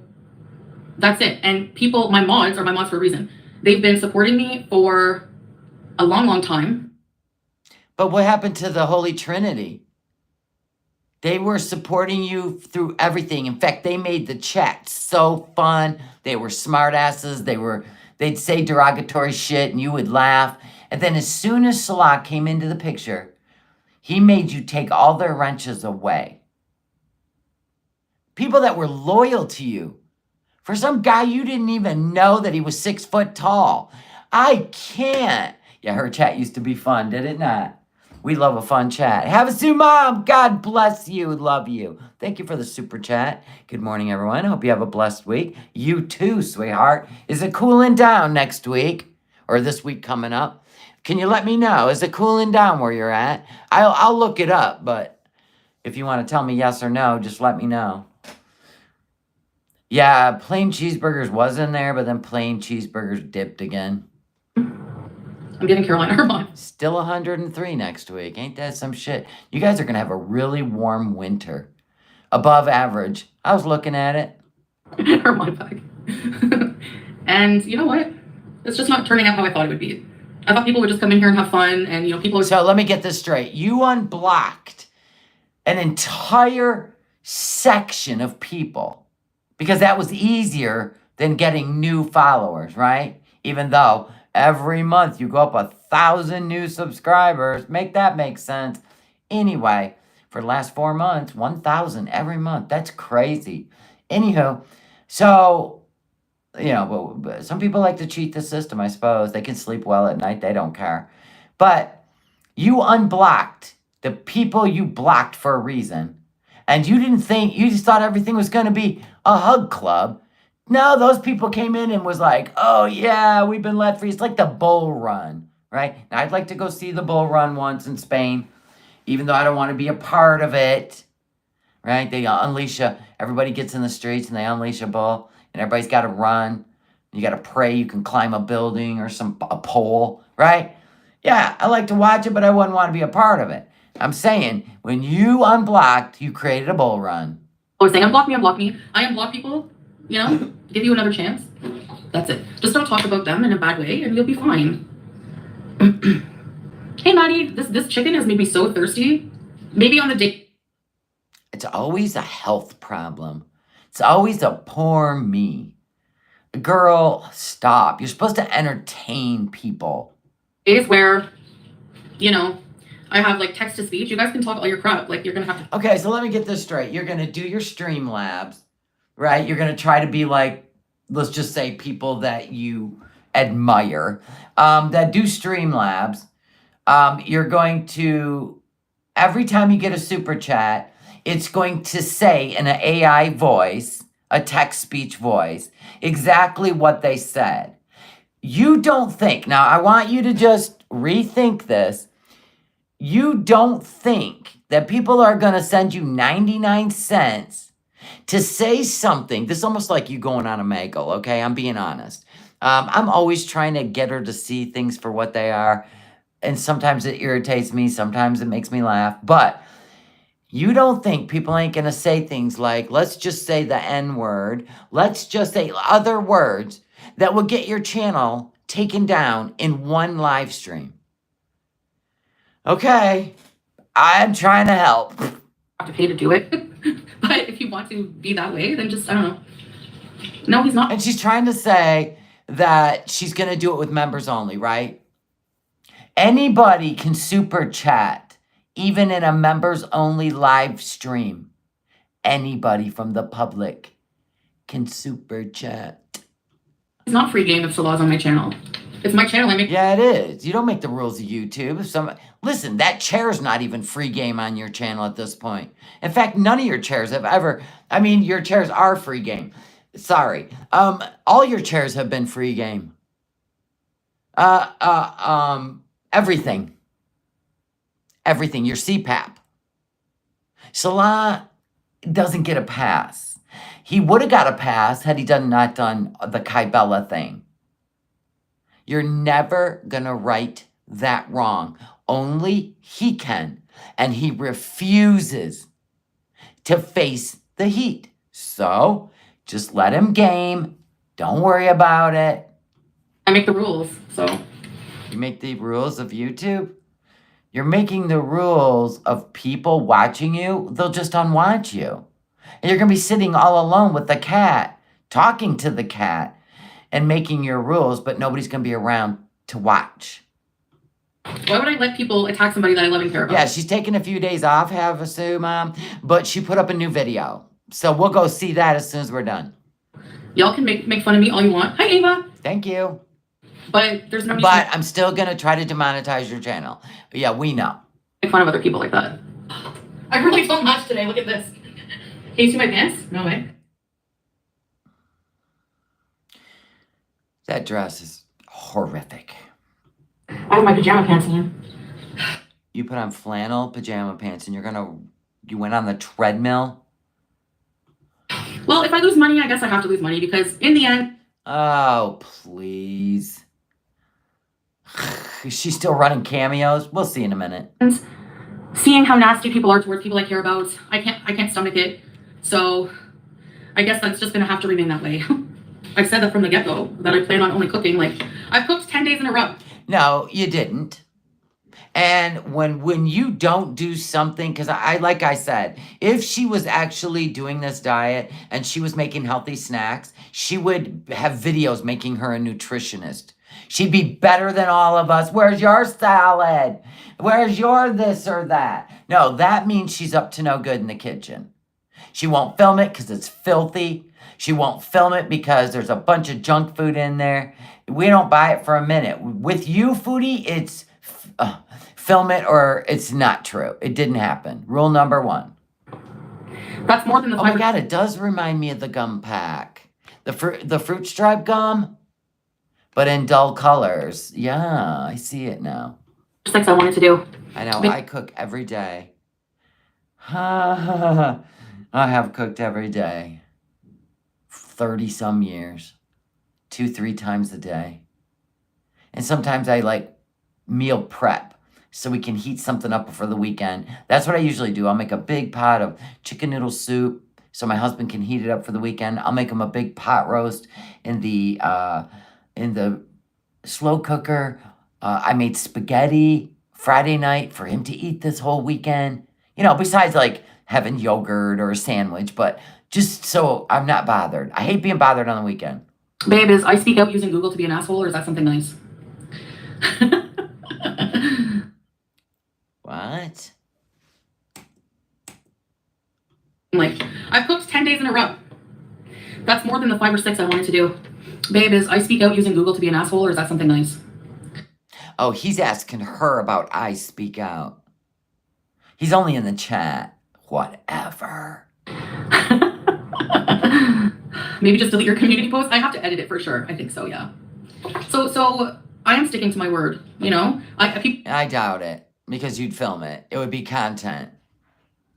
That's it. And people, my mods are my mods for a reason. They've been supporting me for a long, long time. But what happened to the Holy Trinity? They were supporting you through everything. In fact, they made the chat so fun. They were smartasses. They'd say derogatory shit and you would laugh. And then as soon as Salah came into the picture, he made you take all their wrenches away. People that were loyal to you. For some guy you didn't even know that he was 6 foot tall. I can't. Yeah, her chat used to be fun, did it not? We love a fun chat. Have a Sue Mom. God bless you. Love you. Thank you for the super chat. Good morning, everyone. Hope you have a blessed week. You too, sweetheart. Is it cooling down next week? Or this week coming up? Can you let me know? Is it cooling down where you're at? I'll look it up, but if you want to tell me yes or no, just let me know. Yeah, plain cheeseburgers was in there, but then plain cheeseburgers dipped again. I'm giving Carolina her mod. Still 103 next week. Ain't that some shit? You guys are going to have a really warm winter. Above average. I was looking at it. Her mod back. And you know what? It's just not turning out how I thought it would be. I thought people would just come in here and have fun, and people would... So let me get this straight. You unblocked an entire section of people because that was easier than getting new followers, right? Even though every month you go up 1,000 new subscribers. Make that make sense. Anyway, for the last 4 months, 1,000 every month. That's crazy. Anywho, so... but some people like to cheat the system, I suppose. They can sleep well at night. They don't care. But you unblocked the people you blocked for a reason. And you just thought everything was going to be a hug club. No, those people came in and was like, oh, yeah, we've been let free. It's like the bull run, right? Now, I'd like to go see the bull run once in Spain, even though I don't want to be a part of it, right? They unleash everybody gets in the streets and they unleash a bull. And everybody's got to run. You got to pray you can climb a building or a pole, right? Yeah, I like to watch it, but I wouldn't want to be a part of it. I'm saying, when you unblocked, you created a bull run. I was saying, unblock me. I unblock people, give you another chance. That's it. Just don't talk about them in a bad way, and you'll be fine. Hey, Maddie, this chicken has made me so thirsty. Maybe on the day... It's always a health problem. It's always a poor me. Girl, stop. You're supposed to entertain people. Days where, I have text to speech. You guys can talk all your crap. You're going to have to... Okay, so let me get this straight. You're going to do your Streamlabs, right? You're going to try to be let's just say people that you admire, that do Streamlabs. You're going to, every time you get a super chat, it's going to say in an AI voice, a text speech voice, exactly what they said. You don't think, now I want you to just rethink this. You don't think that people are going to send you 99 cents to say something. This is almost like you going on a Omegle, okay? I'm being honest. I'm always trying to get her to see things for what they are. And sometimes it irritates me. Sometimes it makes me laugh. But you don't think people ain't going to say things like, let's just say the N-word. Let's just say other words that will get your channel taken down in one live stream. Okay, I'm trying to help. Have to pay to do it. But if you want to be that way, then just, I don't know. No, he's not. And she's trying to say that she's going to do it with members only, right? Anybody can super chat, even in a members only live stream. Anybody from the public can super chat. It's not free game if Salah's on my channel. It's my channel. Yeah, it is. You don't make the rules of YouTube. Listen, that chair's not even free game on your channel at this point. In fact, none of your chairs have ever... your chairs are free game. Sorry. All your chairs have been free game. Everything. Everything. Your CPAP. Salah doesn't get a pass. He would have got a pass had he not done the Kybella thing. You're never going to right that wrong. Only he can. And he refuses to face the heat. So, just let him game Don't worry about it. I make the rules, so. You make the rules of YouTube? You're making the rules of people watching you. They'll just unwatch you. And you're going to be sitting all alone with the cat, talking to the cat, and making your rules, but nobody's going to be around to watch. Why would I let people attack somebody that I love and care about? Yeah, she's taking a few days off, Havasu, Mom, but she put up a new video. So we'll go see that as soon as we're done. Y'all can make fun of me all you want. Hi, Ava. Thank you. But there's no need But I'm still going to try to demonetize your channel. Yeah, we know. Make fun of other people like that. I really felt much today. Look at this. Can you see my pants? No way. That dress is horrific. I have my pajama pants on. You put on flannel pajama pants and you went on the treadmill? Well, if I lose money, I guess I have to lose money because in the end... Oh, please. Is she still running cameos? We'll see in a minute. Seeing how nasty people are towards people I care about, I can't stomach it. So I guess that's just gonna have to remain that way. I've said that from the get-go, that I plan on only cooking. Like, I've cooked 10 days in a row. No, you didn't. And when you don't do something, because like I said, if she was actually doing this diet and she was making healthy snacks, she would have videos making her a nutritionist. She'd be better than all of us. Where's your salad? Where's your this or that? No, that means she's up to no good in the kitchen. She won't film it because it's filthy. She won't film it because there's a bunch of junk food in there. We don't buy it for a minute. With you, Foodie, it's film it or it's not true. It didn't happen. Rule number 1. That's more than the... Oh my God, it does remind me of the gum pack. The fruit stripe gum, but in dull colors. Yeah, I see it now. Things I wanted to do. I know, I cook every day. I have cooked every day. 30 some years. 2-3 times a day. And sometimes I like meal prep so we can heat something up for the weekend. That's what I usually do. I'll make a big pot of chicken noodle soup so my husband can heat it up for the weekend. I'll make him a big pot roast in the slow cooker. I made spaghetti Friday night for him to eat this whole weekend. You know, besides like having yogurt or a sandwich, but just so I'm not bothered. I hate being bothered on the weekend. Babe, is I speak out using Google to be an asshole, or is that something nice? What? Like, I've cooked 10 days in a row. That's more than the 5 or 6 I wanted to do. Babe, is I speak out using Google to be an asshole, or is that something nice? Oh, he's asking her about I speak out. He's only in the chat. Whatever. Maybe just delete your community post. I have to edit it for sure. I think so, yeah. So I am sticking to my word, you know? I doubt it, because you'd film it. It would be content.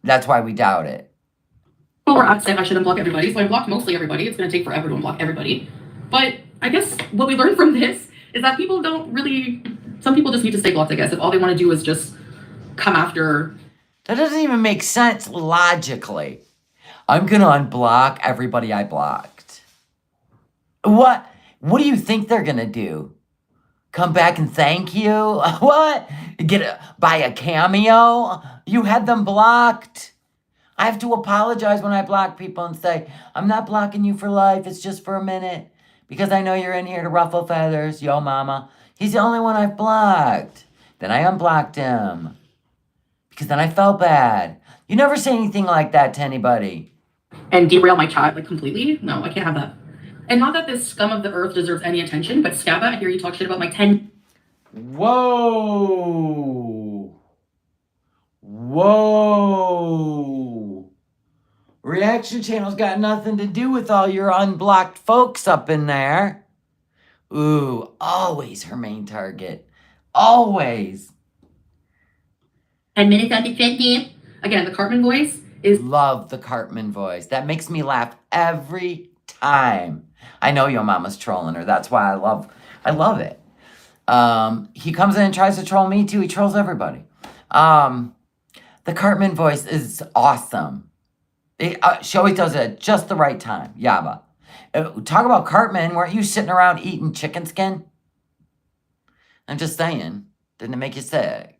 That's why we doubt it. People were upset I should unblock everybody, so I blocked mostly everybody. It's going to take forever to unblock everybody. But I guess what we learned from this is that people don't really... Some people just need to stay blocked, I guess, if all they want to do is just come after... That doesn't even make sense logically. I'm going to unblock everybody I blocked. What? What do you think they're going to do? Come back and thank you? What? Buy a cameo? You had them blocked. I have to apologize when I block people and say, I'm not blocking you for life. It's just for a minute. Because I know you're in here to ruffle feathers. Yo, mama. He's the only one I've blocked. Then I unblocked him. Because then I felt bad. You never say anything like that to anybody. And derail my chat, like, completely? No, I can't have that. And not that this scum of the earth deserves any attention, but Scabba, I hear you talk shit about my 10... Whoa! Whoa! Reaction channel's got nothing to do with all your unblocked folks up in there. Ooh, always her main target. Always. 10 minutes on the treadmill. Again, the Cartman voice is... Love the Cartman voice. That makes me laugh every time. I know your mama's trolling her. That's why I love it. He comes in and tries to troll me too. He trolls everybody. The Cartman voice is awesome. She always does it at just the right time. Yaba. Talk about Cartman. Weren't you sitting around eating chicken skin? I'm just saying. Didn't it make you sick?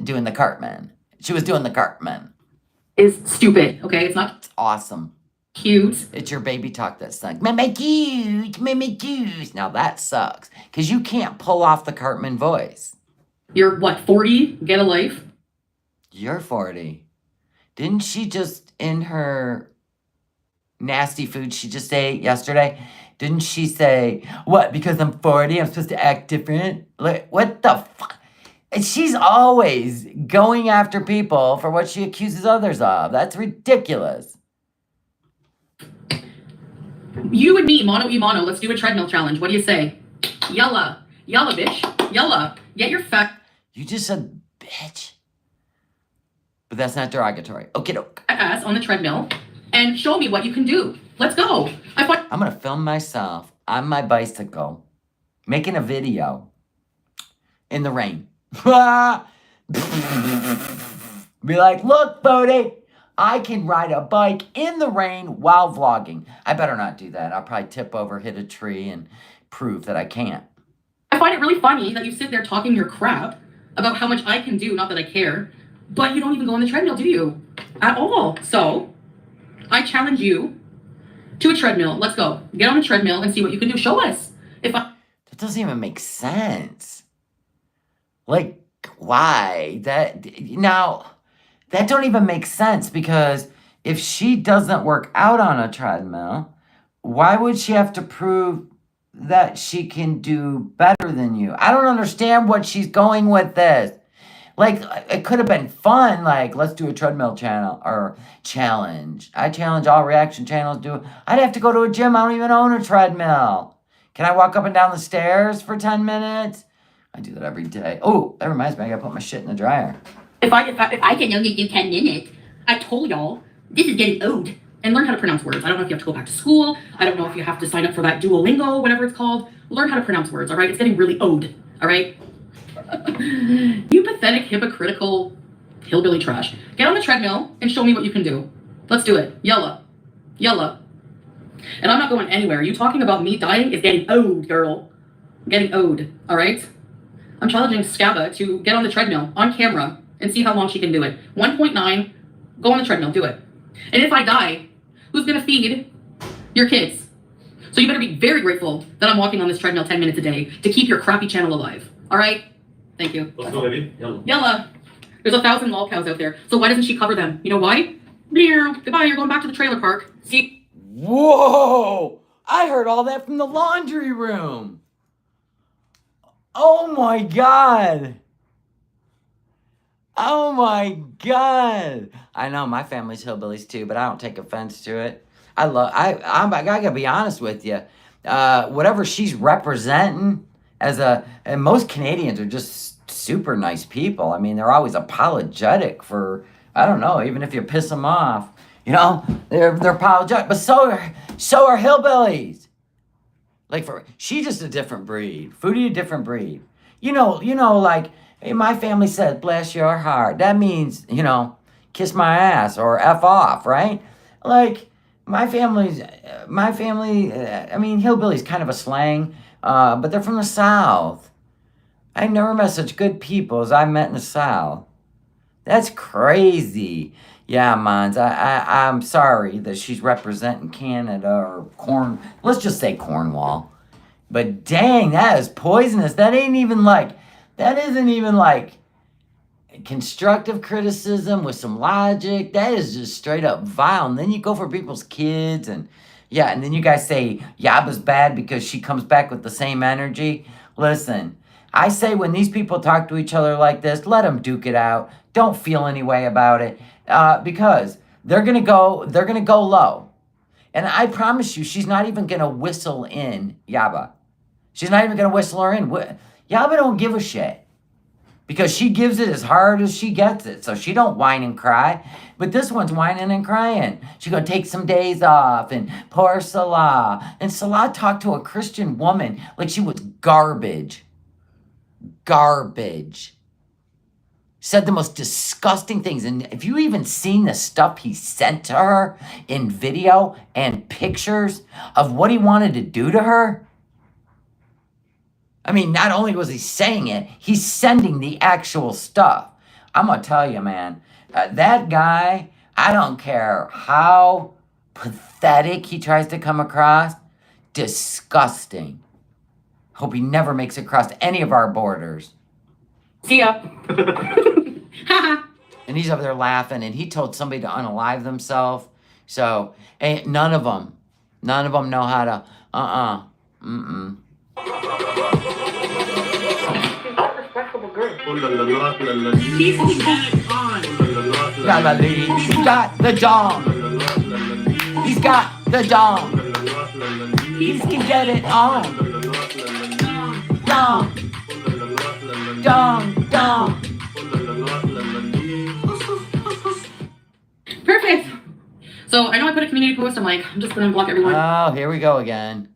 Doing the Cartman. She was doing the Cartman. Is stupid, okay? It's not It's awesome. cute. It's your baby talk that's like, mama cute, mama cute. Now that sucks. Because you can't pull off the Cartman voice. You're what, 40? Get a life? You're 40. Didn't she just, in her nasty food she just ate yesterday, didn't she say, what, because I'm 40, I'm supposed to act different? Like, what the fuck? And she's always going after people for what she accuses others of. That's ridiculous. You and me, mano y mano, let's do a treadmill challenge. What do you say? Yalla. Yalla, bitch. Yalla. Get your fat You just said bitch. But that's not derogatory. Okay, doke. ass on the treadmill and show me what you can do. Let's go. I'm going to film myself on my bicycle making a video in the rain. Be like, look, Foodie, I can ride a bike in the rain while vlogging. I better not do that. I'll probably tip over, hit a tree, and prove that I can't. I find it really funny that you sit there talking your crap about how much I can do, not that I care, but you don't even go on the treadmill, do you? At all. So, I challenge you to a treadmill. Let's go. Get on a treadmill and see what you can do. Show us. That doesn't even make sense. Like, why? That don't even make sense, because if she doesn't work out on a treadmill, why would she have to prove that she can do better than you? I don't understand what she's going with this. Like, it could have been fun, like, let's do a treadmill channel or challenge. I challenge all reaction channels to. I'd have to go to a gym. I don't even own a treadmill. Can I walk up and down the stairs for 10 minutes? I do that every day. Oh, that reminds me, I gotta put my shit in the dryer. If I can only do 10 minutes, I told y'all, this is getting old. And learn how to pronounce words. I don't know if you have to go back to school. I don't know if you have to sign up for that Duolingo, whatever it's called. Learn how to pronounce words, all right? It's getting really old, all right? You pathetic, hypocritical, hillbilly trash. Get on the treadmill and show me what you can do. Let's do it. Yalla. Yalla. And I'm not going anywhere. You talking about me dying is getting old, girl. Getting old, all right? I'm challenging Scabba to get on the treadmill on camera and see how long she can do it. 1.9, go on the treadmill, do it. And if I die, who's gonna feed your kids? So you better be very grateful that I'm walking on this treadmill 10 minutes a day to keep your crappy channel alive. All right? Thank you. Let's go, baby. Yalla. Yalla. There's 1,000 lol cows out there. So why doesn't she cover them? You know why? Goodbye, you're going back to the trailer park. See? Whoa! I heard all that from the laundry room. Oh my God. Oh my God. I know my family's hillbillies too, but I don't take offense to it. I gotta be honest with you. Whatever she's representing and most Canadians are just super nice people. I mean, they're always apologetic for, I don't know, even if you piss them off, they're apologetic, but so are hillbillies. Like, she's just a different breed. Foodie, a different breed. Like, hey, my family said, bless your heart. That means, kiss my ass or F off, right? Like, my family, hillbilly's kind of a slang, but they're from the South. I never met such good people as I met in the South. That's crazy. Yeah, Mons, I'm sorry that she's representing Canada or let's just say Cornwall. But dang, that is poisonous. That isn't even like constructive criticism with some logic. That is just straight up vile. And then you go for people's kids and then you guys say Yaba's bad because she comes back with the same energy. Listen, I say when these people talk to each other like this, let them duke it out. Don't feel any way about it. Because they're gonna go low. And I promise you, she's not even gonna whistle in Yaba. She's not even gonna whistle her in. Yaba don't give a shit. Because she gives it as hard as she gets it. So she don't whine and cry. But this one's whining and crying. She's gonna take some days off and poor Salah. And Salah talked to a Christian woman like she was garbage. Garbage. said the most disgusting things. And if you even seen the stuff he sent to her in video and pictures of what he wanted to do to her, I mean, not only was he saying it, he's sending the actual stuff. I'm going to tell you, man, that guy, I don't care how pathetic he tries to come across, disgusting. Hope he never makes it across any of our borders. See ya. And he's over there laughing, and he told somebody to unalive themselves. So, none of them know how to, He's on. La la lee. He's got the dong. He's got the dong. He can get it on. Dong. Dong. Dong. Perfect. So I know I put a community post. I'm like, I'm just gonna block everyone. Oh, here we go again.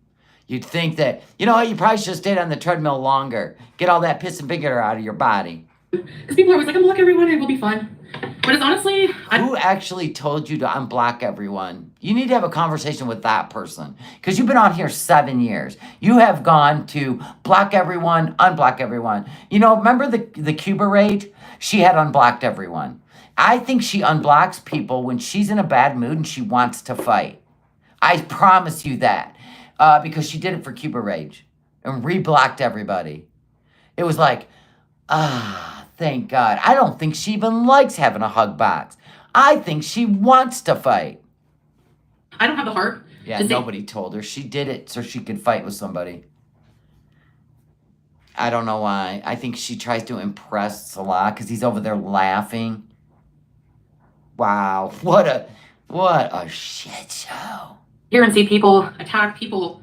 You'd think that, you know what, you probably should have stayed on the treadmill longer. Get all that piss and vinegar out of your body. Because people are always like, unblock everyone and it will be fun. But it's honestly... Who actually told you to unblock everyone? You need to have a conversation with that person. Because you've been on here 7 years. You have gone to block everyone, unblock everyone. You know, remember the Cuba raid? She had unblocked everyone. I think she unblocks people when she's in a bad mood and she wants to fight. I promise you that. Because she did it for Cuba Rage and reblocked everybody. It was like, thank God. I don't think she even likes having a hug box. I think she wants to fight. I don't have the heart. Yeah, nobody told her. She did it so she could fight with somebody. I don't know why. I think she tries to impress Salah because he's over there laughing. Wow, what a shit show. Hear and see people attack people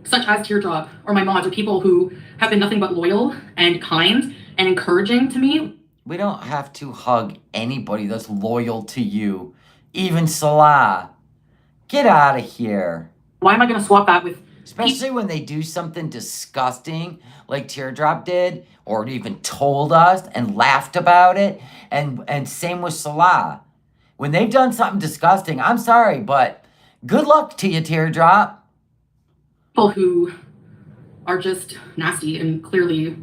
such as Teardrop or my mods or people who have been nothing but loyal and kind and encouraging to me. We don't have to hug anybody that's loyal to you. Even Salah. Get out of here. Why am I going to swap that with... Especially when they do something disgusting like Teardrop did or even told us and laughed about it. And same with Salah. When they've done something disgusting, I'm sorry, but... good luck to you, Teardrop. People who are just nasty and clearly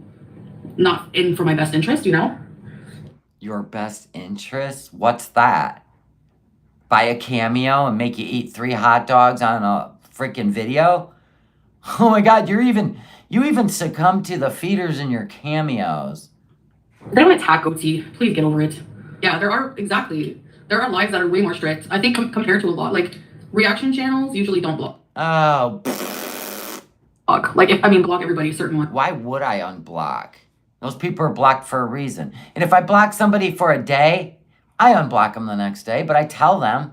not in for my best interest, you know? Your best interest? What's that? Buy a cameo and make you eat 3 hot dogs on a freaking video? Oh my God, you even succumb to the feeders in your cameos. They don't attack OT. Please get over it. Yeah, there are lives that are way more strict. I think compared to a lot, like... reaction channels usually don't block. Oh. Block everybody, certain ones. Why would I unblock? Those people are blocked for a reason. And if I block somebody for a day, I unblock them the next day, but I tell them.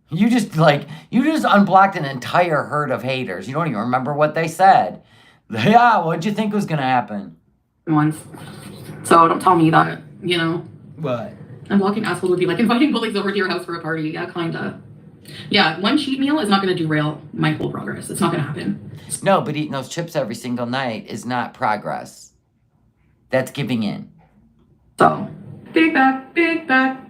You just unblocked an entire herd of haters. You don't even remember what they said. Yeah, what'd you think was gonna happen? Ones. So don't tell me that, you know. What? Unblocking assholes would be like inviting bullies over to your house for a party. Yeah, kinda. Yeah, one cheat meal is not going to derail my whole progress. It's not going to happen. No, but eating those chips every single night is not progress. That's giving in. So, big back, big back.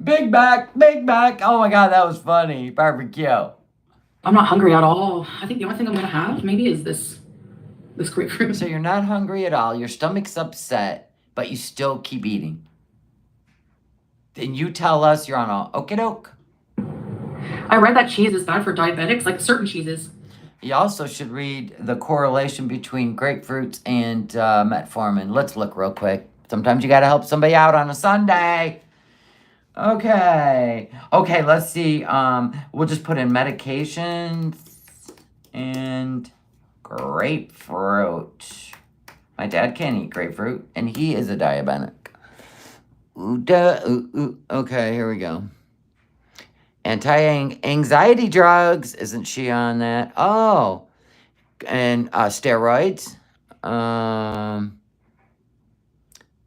Big back, big back. Oh my God, that was funny. Barbecue. I'm not hungry at all. I think the only thing I'm going to have maybe is this grapefruit. So you're not hungry at all. Your stomach's upset, but you still keep eating. Then you tell us you're on a okie doke. I read that cheese is bad for diabetics, like certain cheeses. You also should read the correlation between grapefruits and metformin. Let's look real quick. Sometimes you got to help somebody out on a Sunday. Okay, let's see. We'll just put in medications and grapefruit. My dad can't eat grapefruit, and he is a diabetic. Okay, here we go. Anti-anxiety drugs. Isn't she on that? Oh. And steroids.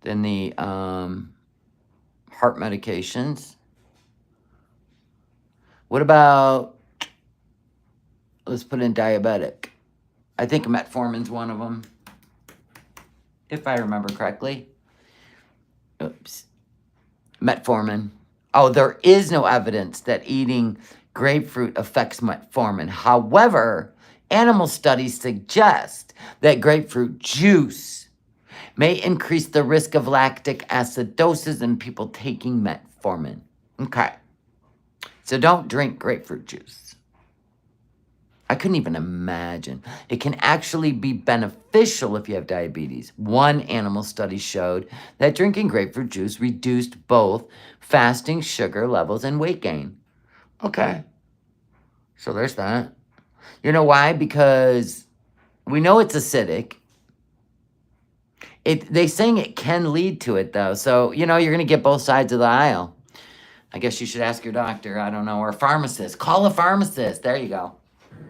Then the heart medications. What about, let's put in diabetic. I think metformin's one of them. if I remember correctly. Oops. Metformin. Oh, there is no evidence that eating grapefruit affects metformin. However, animal studies suggest that grapefruit juice may increase the risk of lactic acidosis in people taking metformin. Okay. So don't drink grapefruit juice. I couldn't even imagine. It can actually be beneficial if you have diabetes. One animal study showed that drinking grapefruit juice reduced both fasting sugar levels and weight gain. Okay. So there's that. You know why? Because we know it's acidic. They saying it can lead to it, though. So, you're going to get both sides of the aisle. I guess you should ask your doctor. I don't know. Or a pharmacist. Call a pharmacist. There you go.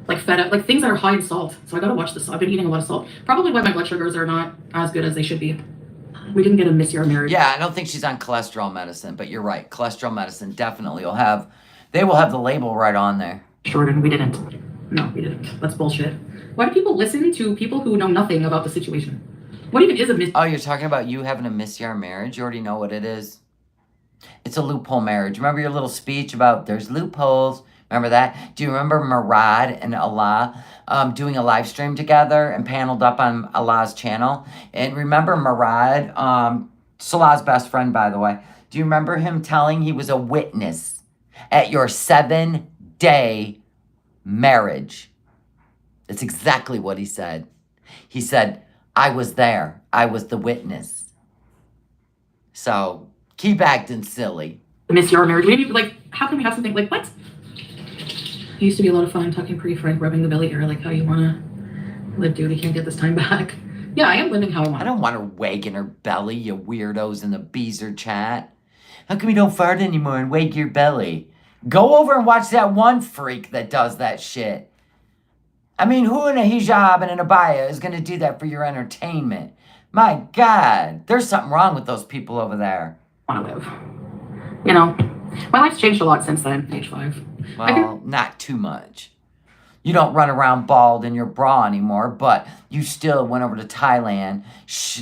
Like fed up, like things that are high in salt. So I gotta watch this. I've been eating a lot of salt. Probably why my blood sugars are not as good as they should be. We didn't get a miss your marriage. Yeah, I don't think she's on cholesterol medicine, but you're right. Cholesterol medicine definitely will have the label right on there. Jordan, we didn't. No, we didn't. That's bullshit. Why do people listen to people who know nothing about the situation? What even is a miss? Oh, you're talking about you having a miscarriage marriage? You already know what it is. It's a loophole marriage. Remember your little speech about there's loopholes? Remember that? Do you remember Murad and Allah doing a live stream together and paneled up on Allah's channel? And remember Murad, Salah's best friend, by the way. Do you remember him telling he was a witness at your 7-day marriage? That's exactly what he said. He said, I was there. I was the witness. So keep acting silly. Miss your marriage. Maybe, like, how can we have something like, what? It used to be a lot of fun talking pretty frank, rubbing the belly hair, like how you want to live, dude. You can't get this time back. Yeah, I am living how I want. I don't want her wagging her belly, you weirdos in the Beezer chat. How come you don't fart anymore and wag your belly? Go over and watch that one freak that does that shit. I mean, who in a hijab and an abaya is going to do that for your entertainment? My God, there's something wrong with those people over there. I want to live. You know, my life's changed a lot since then, age 5. Well, not too much. You don't run around bald in your bra anymore, but you still went over to Thailand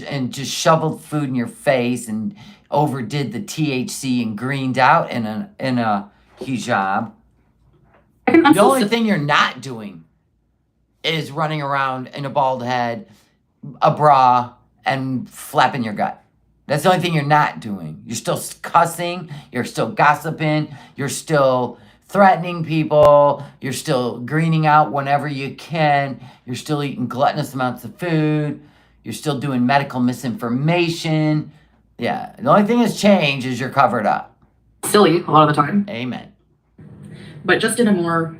and just shoveled food in your face and overdid the THC and greened out in a hijab. The only thing you're not doing is running around in a bald head, a bra, and flapping your gut. That's the only thing you're not doing. You're still cussing. You're still gossiping. You're still threatening people. You're still greening out whenever you can. You're still eating gluttonous amounts of food. You're still doing medical misinformation. Yeah, the only thing that's changed is you're covered up. Silly a lot of the time. Amen. But just in a more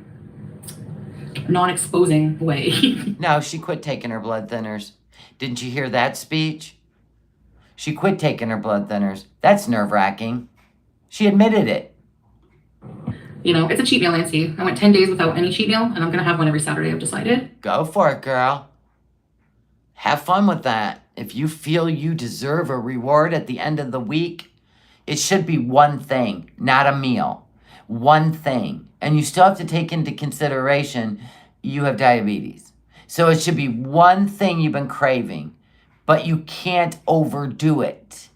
non-exposing way. No, she quit taking her blood thinners. Didn't you hear that speech? She quit taking her blood thinners. That's nerve-wracking. She admitted it. You know, it's a cheat meal, Nancy. I went 10 days without any cheat meal, and I'm going to have one every Saturday, I've decided. Go for it, girl. Have fun with that. If you feel you deserve a reward at the end of the week, it should be one thing, not a meal. One thing. And you still have to take into consideration you have diabetes. So it should be one thing you've been craving, but you can't overdo it.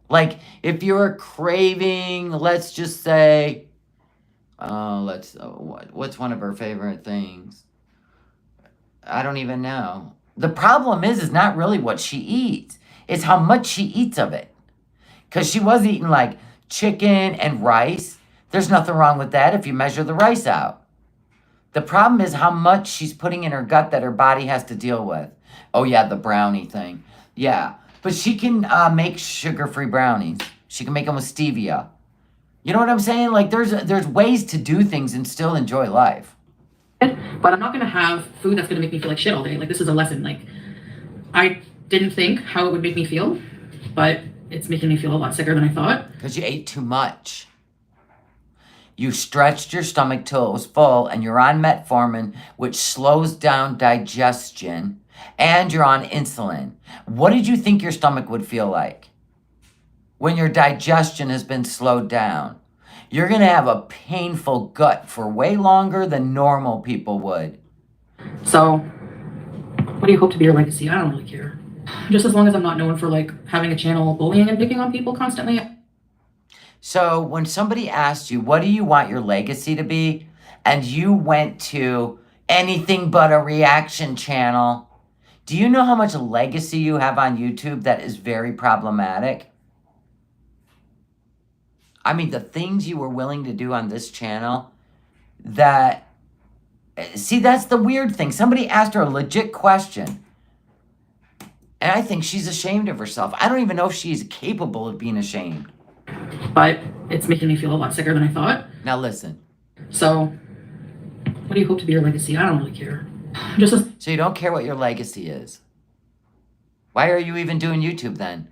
Like, if you're craving, let's just say, what's one of her favorite things? I don't even know. The problem is not really what she eats. It's how much she eats of it. Because she was eating, like, chicken and rice. There's nothing wrong with that if you measure the rice out. The problem is how much she's putting in her gut that her body has to deal with. Oh, yeah, the brownie thing. Yeah, but she can make sugar-free brownies. She can make them with stevia. You know what I'm saying? Like, there's ways to do things and still enjoy life. But I'm not going to have food that's going to make me feel like shit all day. Like, this is a lesson. Like, I didn't think how it would make me feel, but it's making me feel a lot sicker than I thought. Because you ate too much. You stretched your stomach till it was full, and you're on metformin, which slows down digestion, and you're on insulin. What did you think your stomach would feel like when your digestion has been slowed down? You're going to have a painful gut for way longer than normal people would. So, what do you hope to be your legacy? I don't really care. Just as long as I'm not known for like having a channel bullying and picking on people constantly. So when somebody asked you, what do you want your legacy to be? And you went to anything but a reaction channel, do you know how much legacy you have on YouTube that is very problematic? I mean, the things you were willing to do on this channel that, see, that's the weird thing. Somebody asked her a legit question. And I think she's ashamed of herself. I don't even know if she's capable of being ashamed. But it's making me feel a lot sicker than I thought. Now listen. So, what do you hope to be your legacy? I don't really care. So you don't care what your legacy is. Why are you even doing YouTube then?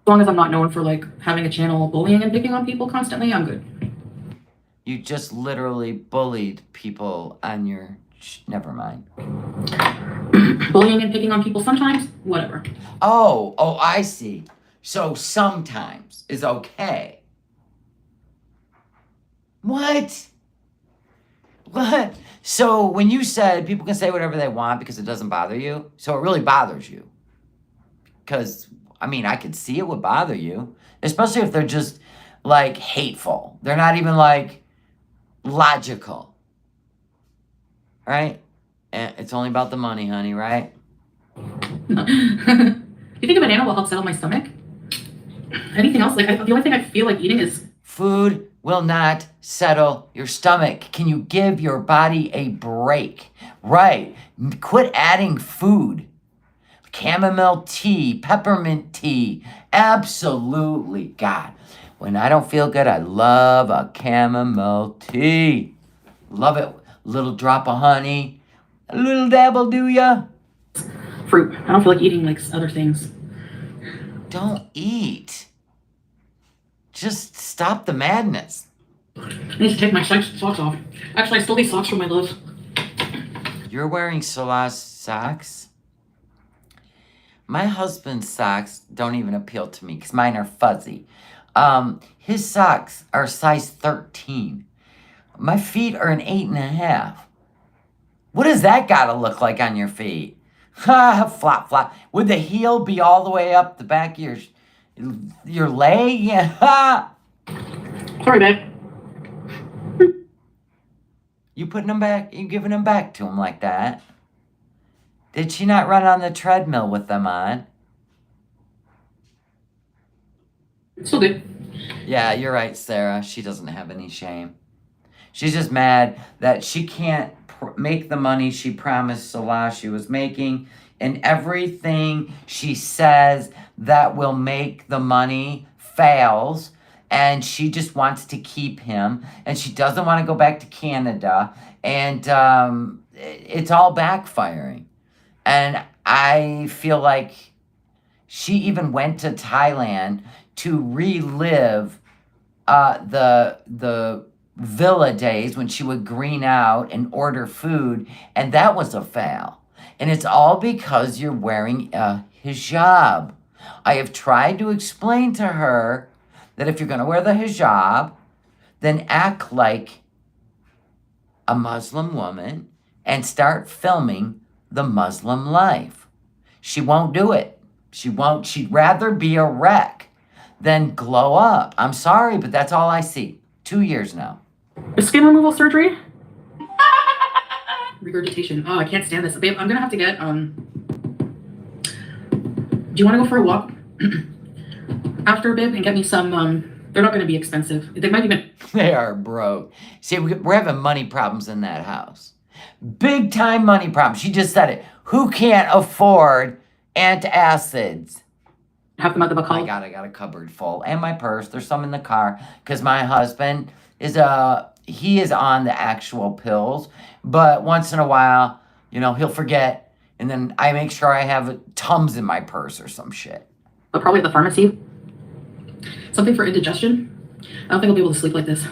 As long as I'm not known for like having a channel bullying and picking on people constantly, I'm good. You just literally bullied people on your... Never mind. Bullying and picking on people sometimes, whatever. Oh, I see. So sometimes is okay. What? So when you said people can say whatever they want because it doesn't bother you, so it really bothers you. Because, I mean, I could see it would bother you. Especially if they're just, like, hateful. They're not even, like, logical. Right? And it's only about the money, honey, right? Do you think a banana will help settle my stomach? Anything else? Like, the only thing I feel like eating is... Food will not settle your stomach. Can you give your body a break? Right. Quit adding food. Chamomile tea, peppermint tea. Absolutely. God, when I don't feel good, I love a chamomile tea. Love it. Little drop of honey. A little dabble, do ya? Fruit. I don't feel like eating like other things. Don't eat. Just stop the madness. I need to take my socks off. Actually, I stole these socks from my love. You're wearing Salah's socks? My husband's socks don't even appeal to me because mine are fuzzy. His socks are size 13. My feet are an 8.5. What does that gotta look like on your feet? Ha, flop, flop. Would the heel be all the way up the back of your leg? Yeah. Sorry, babe. You putting them back? You giving them back to him like that? Did she not run on the treadmill with them on? Still good. Yeah, you're right, Sarah. She doesn't have any shame. She's just mad that she can't make the money she promised Salah she was making. And everything she says that will make the money fails. And she just wants to keep him. And she doesn't want to go back to Canada. And it's all backfiring. And I feel like she even went to Thailand to relive the villa days when she would green out and order food, and that was a fail. And it's all because you're wearing a hijab. I have tried to explain to her that if you're going to wear the hijab, then act like a Muslim woman and start filming the Muslim life. She won't do it. She won't. She'd rather be a wreck than glow up. I'm sorry, but that's all I see. 2 years now. Skin removal surgery? Regurgitation. Oh, I can't stand this. Babe, I'm gonna have to get, do you want to go for a walk after, babe, and get me some, they're not gonna be expensive. They might even... They are broke. See, we're having money problems in that house. Big time money problems. She just said it. Who can't afford antacids? Have them at the I got a cupboard full. And my purse. There's some in the car. Because my husband is he is on the actual pills. But once in a while, you know, he'll forget. And then I make sure I have Tums in my purse or some shit. But probably at the pharmacy. Something for indigestion. I don't think I'll be able to sleep like this.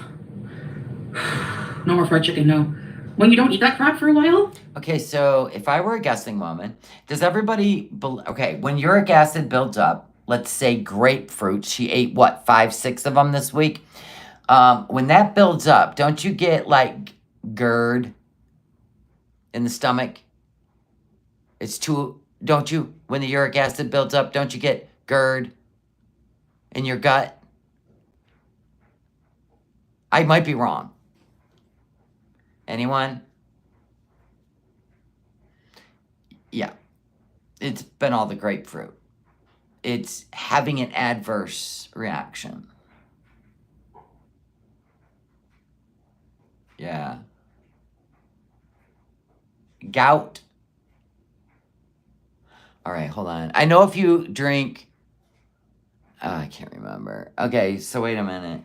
No more fried chicken, no. When you don't eat that crap for a while? Okay, so if I were a guessing woman, does everybody... Okay, when uric acid builds up, let's say grapefruit, she ate, what, 5, 6 of them this week? When that builds up, don't you get, like, GERD in the stomach? It's too Don't you? When the uric acid builds up, don't you get GERD in your gut? I might be wrong. Anyone? Yeah. It's been all the grapefruit. It's having an adverse reaction. Yeah. Gout. All right, hold on. I know if you drink... I can't remember. Okay, so wait a minute.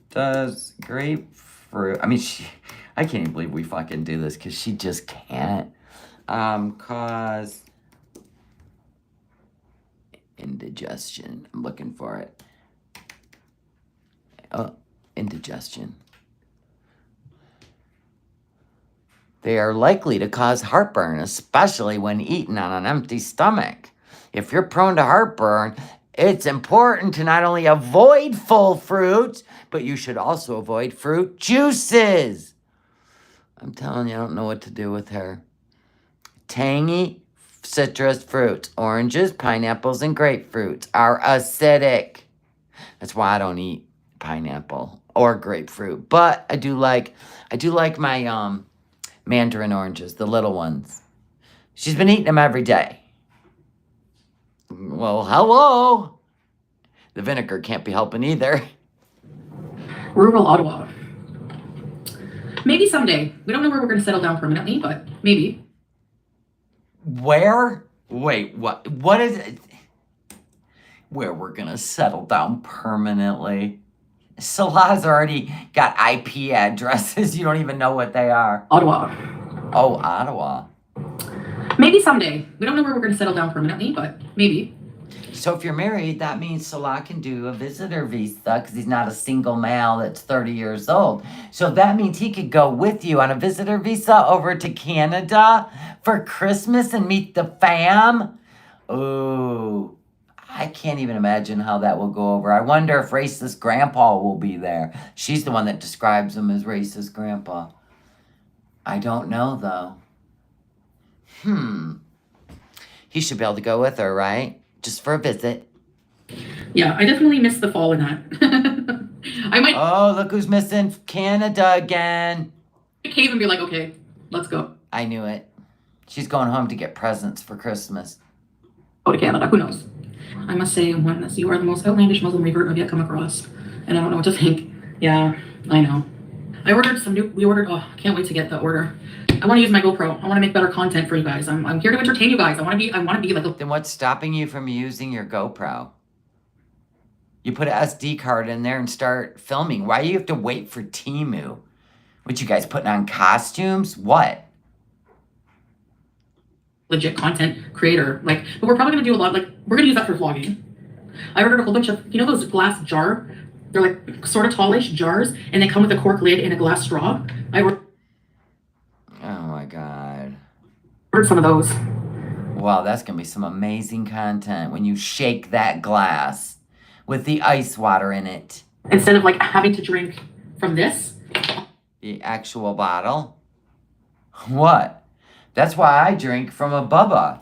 Does grapefruit... I mean, I can't even believe we fucking do this because she just can't. Cause indigestion. I'm looking for it. Oh, indigestion. They are likely to cause heartburn, especially when eaten on an empty stomach. If you're prone to heartburn, it's important to not only avoid full fruits, but you should also avoid fruit juices. I'm telling you, I don't know what to do with her. Tangy citrus fruits, oranges, pineapples, and grapefruits are acidic. That's why I don't eat pineapple or grapefruit. But I do like my mandarin oranges, the little ones. She's been eating them every day. Well, hello. The vinegar can't be helping either. Rural Ottawa. Maybe someday. We don't know where we're going to settle down permanently, but maybe. Where? Wait, what? What is it? Where we're going to settle down permanently? Salah's already got IP addresses. You don't even know what they are. Ottawa. Oh, Ottawa. Maybe someday. We don't know where we're going to settle down permanently, but maybe. So if you're married, that means Salah can do a visitor visa because he's not a single male that's 30 years old. So that means he could go with you on a visitor visa over to Canada for Christmas and meet the fam. Ooh, I can't even imagine how that will go over. I wonder if racist grandpa will be there. She's the one that describes him as racist grandpa. I don't know, though. He should be able to go with her, right? Just for a visit. Yeah, I definitely miss the fall in that. I might... Oh, look who's missing Canada again. cave and be like, okay, let's go. I knew it. She's going home to get presents for Christmas. Go to Canada, who knows? I must say, oneness, you are the most outlandish Muslim revert I've yet come across. And I don't know what to think. Yeah, I know. I ordered I can't wait to get the order. I want to use my GoPro. I want to make better content for you guys. I'm here to entertain you guys. I want to be like a... Then what's stopping you from using your GoPro? You put an SD card in there and start filming. Why do you have to wait for Temu? What, you guys putting on costumes? What? Legit content creator. But we're probably going to do a lot, we're going to use that for vlogging. I ordered a whole bunch of, those glass jar? They're sort of tallish jars, and they come with a cork lid and a glass straw. Oh my God. Ordered some of those. Wow, that's going to be some amazing content when you shake that glass with the ice water in it. Instead of having to drink from this. The actual bottle? What? That's why I drink from a Bubba.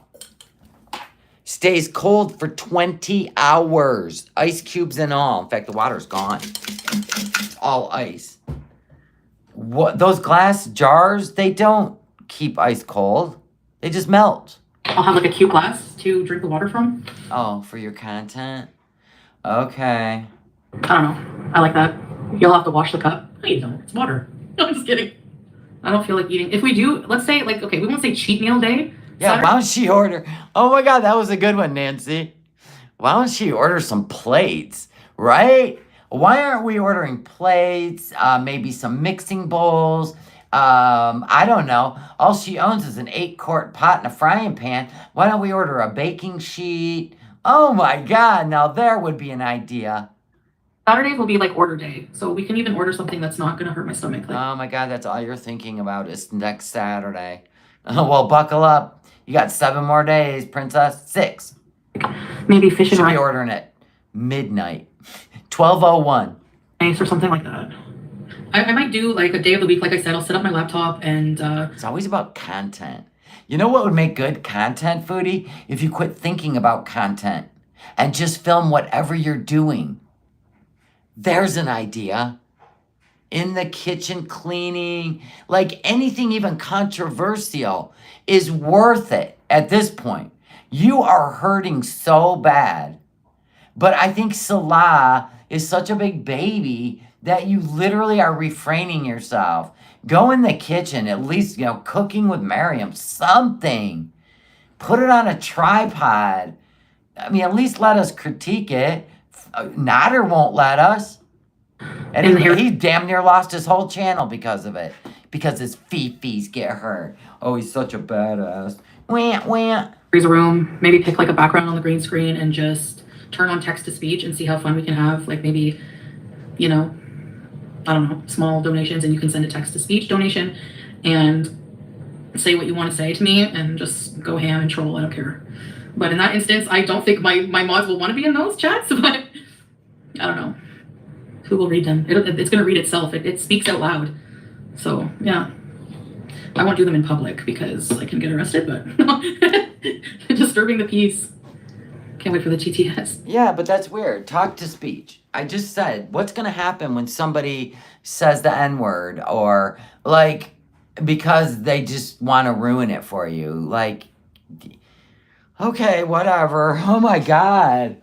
Stays cold for 20 hours. Ice cubes and all. In fact, the water's gone. It's all ice. What? Those glass jars, they don't keep ice cold. They just melt. I'll have a cute glass to drink the water from. Oh, for your content? Okay. I don't know. I like that. You'll have to wash the cup. No, you don't. It's water. No, I'm just kidding. I don't feel like eating. If we do, let's say, okay, we won't say cheat meal day. Yeah, Saturday. Why don't she order? Oh my God, that was a good one, Nancy. Why don't she order some plates, right? Why aren't we ordering plates? Maybe some mixing bowls. I don't know. All she owns is an 8-quart pot and a frying pan. Why don't we order a baking sheet? Oh my God, now there would be an idea. Saturdays will be order day, so we can even order something that's not going to hurt my stomach. Oh my God, that's all you're thinking about is next Saturday. Well, buckle up. You got 7 more days, princess. 6. Maybe fish and rice. Should be ordering it midnight. 12:01. Nice or something like that. I might do a day of the week. Like I said, I'll set up my laptop and... It's always about content. You know what would make good content, Foodie? If you quit thinking about content and just film whatever you're doing. There's an idea. In the kitchen cleaning, like anything even controversial is worth it at this point. You are hurting so bad. But I think Salah is such a big baby that you literally are refraining yourself. Go in the kitchen, at least, cooking with Miriam, something. Put it on a tripod. I mean, at least let us critique it. Nader won't let us. And he damn near lost his whole channel because of it. Because his fifis get hurt. Oh, he's such a badass. Wah, wah. Freeze a room, maybe pick like a background on the green screen and just turn on text to speech and see how fun we can have. Like maybe, I don't know, small donations, and you can send a text to speech donation and say what you want to say to me and just go ham and troll. I don't care. But in that instance, I don't think my mods will want to be in those chats, but I don't know. Who will read them? It's going to read itself. It speaks out loud. So, yeah. I won't do them in public because I can get arrested, but disturbing the peace. Can't wait for the TTS. Yeah, but that's weird. Talk to speech. I just said, what's going to happen when somebody says the N-word or, because they just want to ruin it for you? Okay, whatever. Oh my God.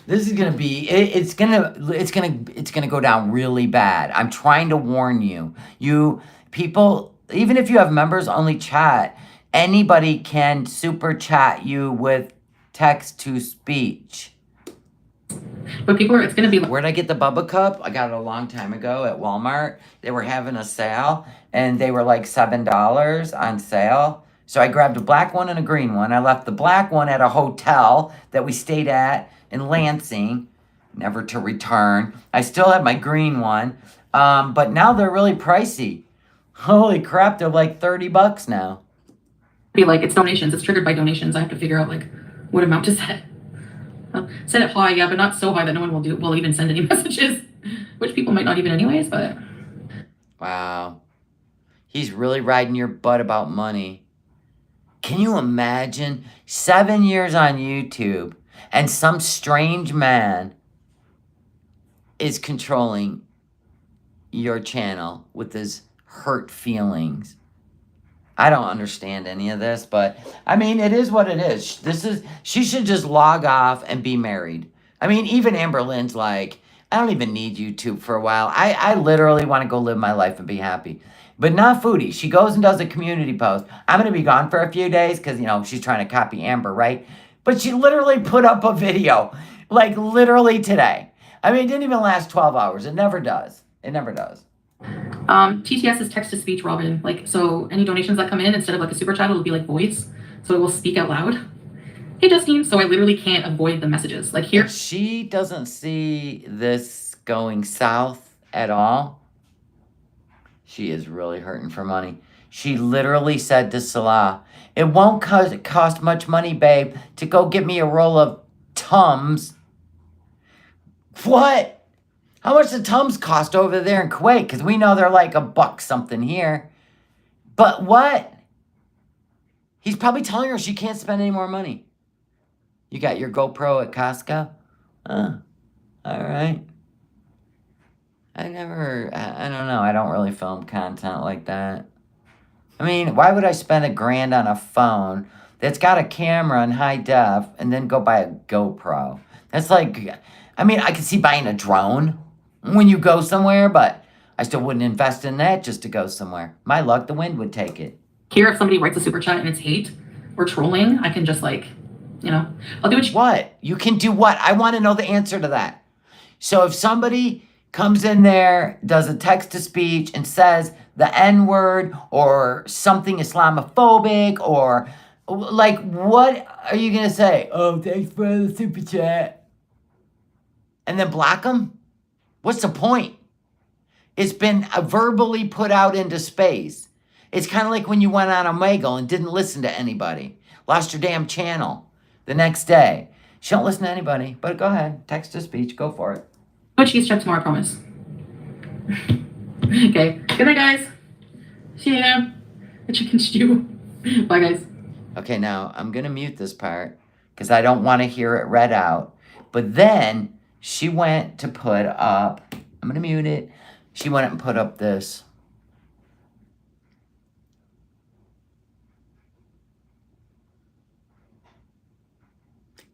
This is going to be, it's going to go down really bad. I'm trying to warn you. You people, even if you have members only chat, anybody can super chat you with text to speech. But it's going to be Where'd I get the Bubba Cup? I got it a long time ago at Walmart. They were having a sale and they were like $7 on sale. So I grabbed a black one and a green one. I left the black one at a hotel that we stayed at in Lansing, never to return. I still have my green one, but now they're really pricey. Holy crap, they're like $30 now. It's donations. It's triggered by donations. I have to figure out what amount to set. Set it high, yeah, but not so high that no one will even send any messages, which people might not even anyways, but. Wow. He's really riding your butt about money. Can you imagine 7 years on YouTube and some strange man is controlling your channel with his hurt feelings? I don't understand any of this, but I mean, it is what it is. She should just log off and be married. I mean, even Amber Lynn's like, I don't even need YouTube for a while. I literally want to go live my life and be happy. But not Foodie. She goes and does a community post. I'm going to be gone for a few days because, she's trying to copy Amber, right? But she literally put up a video, literally today. I mean, it didn't even last 12 hours. It never does. It never does. TTS is text to speech, Robin. So any donations that come in, instead of a super chat, it'll be voice. So it will speak out loud. Hey, Justine. So I literally can't avoid the messages. Here. If she doesn't see this going south at all, she is really hurting for money. She literally said to Salah, it won't cost much money, babe, to go get me a roll of Tums. What? How much do Tums cost over there in Kuwait? Because we know they're $1 something here. But what? He's probably telling her she can't spend any more money. You got your GoPro at Costco? All right. I don't know. I don't really film content like that. I mean, why would I spend $1,000 on a phone that's got a camera in high def and then go buy a GoPro? That's I could see buying a drone when you go somewhere, but I still wouldn't invest in that just to go somewhere. My luck, the wind would take it. Here, if somebody writes a super chat and it's hate or trolling, I can just I'll do it. What? You can do what? I want to know the answer to that. So if somebody comes in there, does a text to speech and says the N-word or something Islamophobic or what are you going to say? Oh, thanks for the super chat. And then block them? What's the point? It's been verbally put out into space. It's kind of like when you went on Omegle and didn't listen to anybody. Lost your damn channel the next day. She don't listen to anybody, but go ahead. Text to speech. Go for it. No cheese chips tomorrow, I promise. Okay. Good night, guys. See ya. A chicken stew. Bye, guys. Okay, now I'm going to mute this part because I don't want to hear it read out. But then she went to put up, I'm going to mute it. She went and put up this.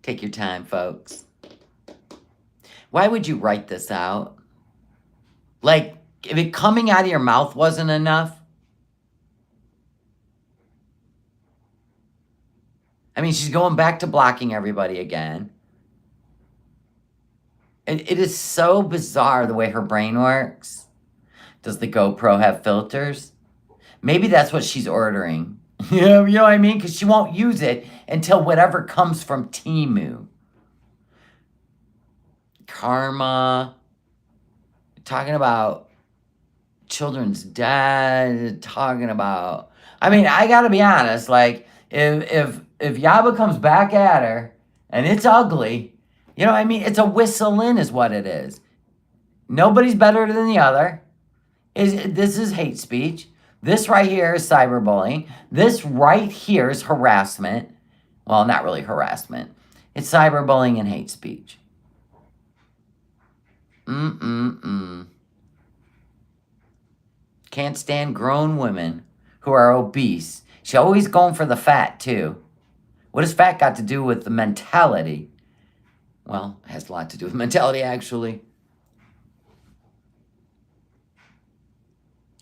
Take your time, folks. Why would you write this out? Like, if it coming out of your mouth wasn't enough. I mean, she's going back to blocking everybody again. It is so bizarre the way her brain works. Does the GoPro have filters? Maybe that's what she's ordering. You know what I mean? Because she won't use it until whatever comes from Temu. Karma. Talking about children's dead. Talking about... I mean, I gotta be honest. Like, if Yaba comes back at her and it's ugly, you know what I mean? It's a whistle in is what it is. Nobody's better than the other. This is hate speech. This right here is cyberbullying. This right here is harassment. Well, not really harassment. It's cyberbullying and hate speech. Can't stand grown women who are obese. She's always going for the fat, too. What has fat got to do with the mentality? Well, it has a lot to do with mentality, actually.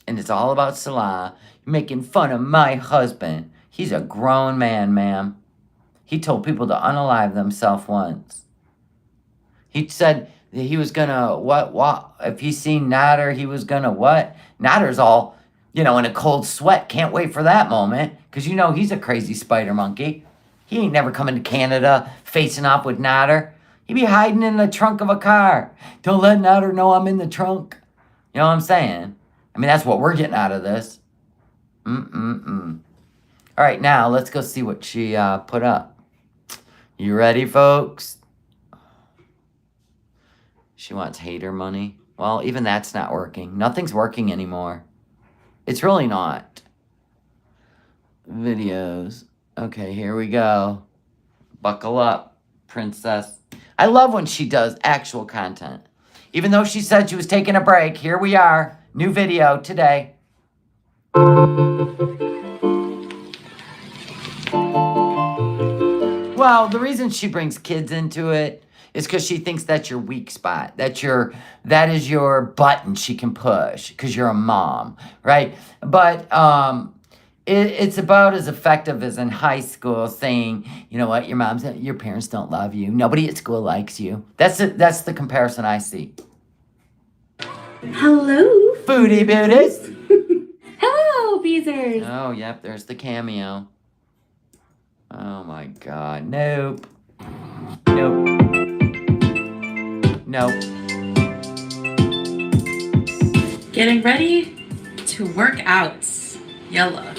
And it's all about Salah. You're making fun of my husband. He's a grown man, ma'am. He told people to unalive themselves once. He said that he was gonna, what? If he seen Nader, he was gonna what? Nader's all, in a cold sweat. Can't wait for that moment. Because he's a crazy spider monkey. He ain't never coming to Canada facing off with Nader. He'd be hiding in the trunk of a car. Don't let Nader know I'm in the trunk. You know what I'm saying? I mean, that's what we're getting out of this. All right, now let's go see what she put up. You ready, folks? She wants hater money. Well, even that's not working. Nothing's working anymore. It's really not. Videos. Okay, here we go. Buckle up, princess. I love when she does actual content. Even though she said she was taking a break, here we are. New video today. Well, the reason she brings kids into it is because she thinks that's your weak spot. That is your button she can push because you're a mom, right? But it's about as effective as in high school saying, you know what, your parents don't love you. Nobody at school likes you. That's the comparison I see. Hello, Foodie Beauties. hello, Beezers. Oh, yep, there's the cameo. Oh my God, nope. Getting ready to work out. Yella.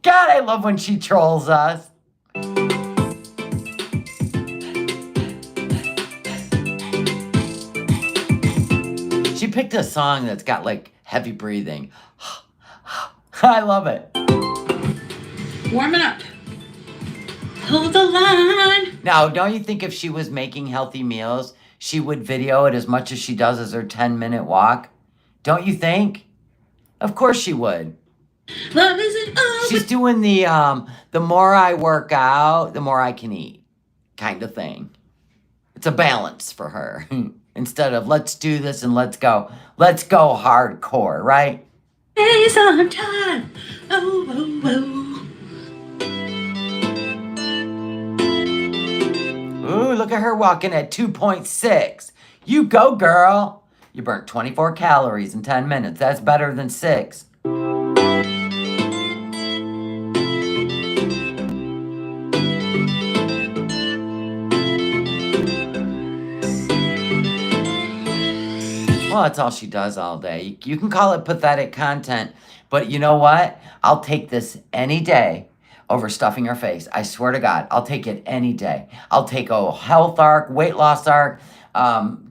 God, I love when she trolls us. She picked a song that's got like heavy breathing. I love it. Warming up. Hold the line. Now, don't you think if she was making healthy meals, she would video it as much as she does as her 10-minute walk? Don't you think? Of course she would. Love isn't over. She's doing the more I work out, the more I can eat kind of thing. It's a balance for her. Instead of let's do this and let's go hardcore, right? Hey, sometime. Oh. Ooh, look at her walking at 2.6. You go, girl. You burnt 24 calories in 10 minutes. That's better than 6. Well, that's all she does all day. You can call it pathetic content, but you know what? I'll take this any day over stuffing her face. I swear to God, I'll take it any day. I'll take a health arc, weight loss arc,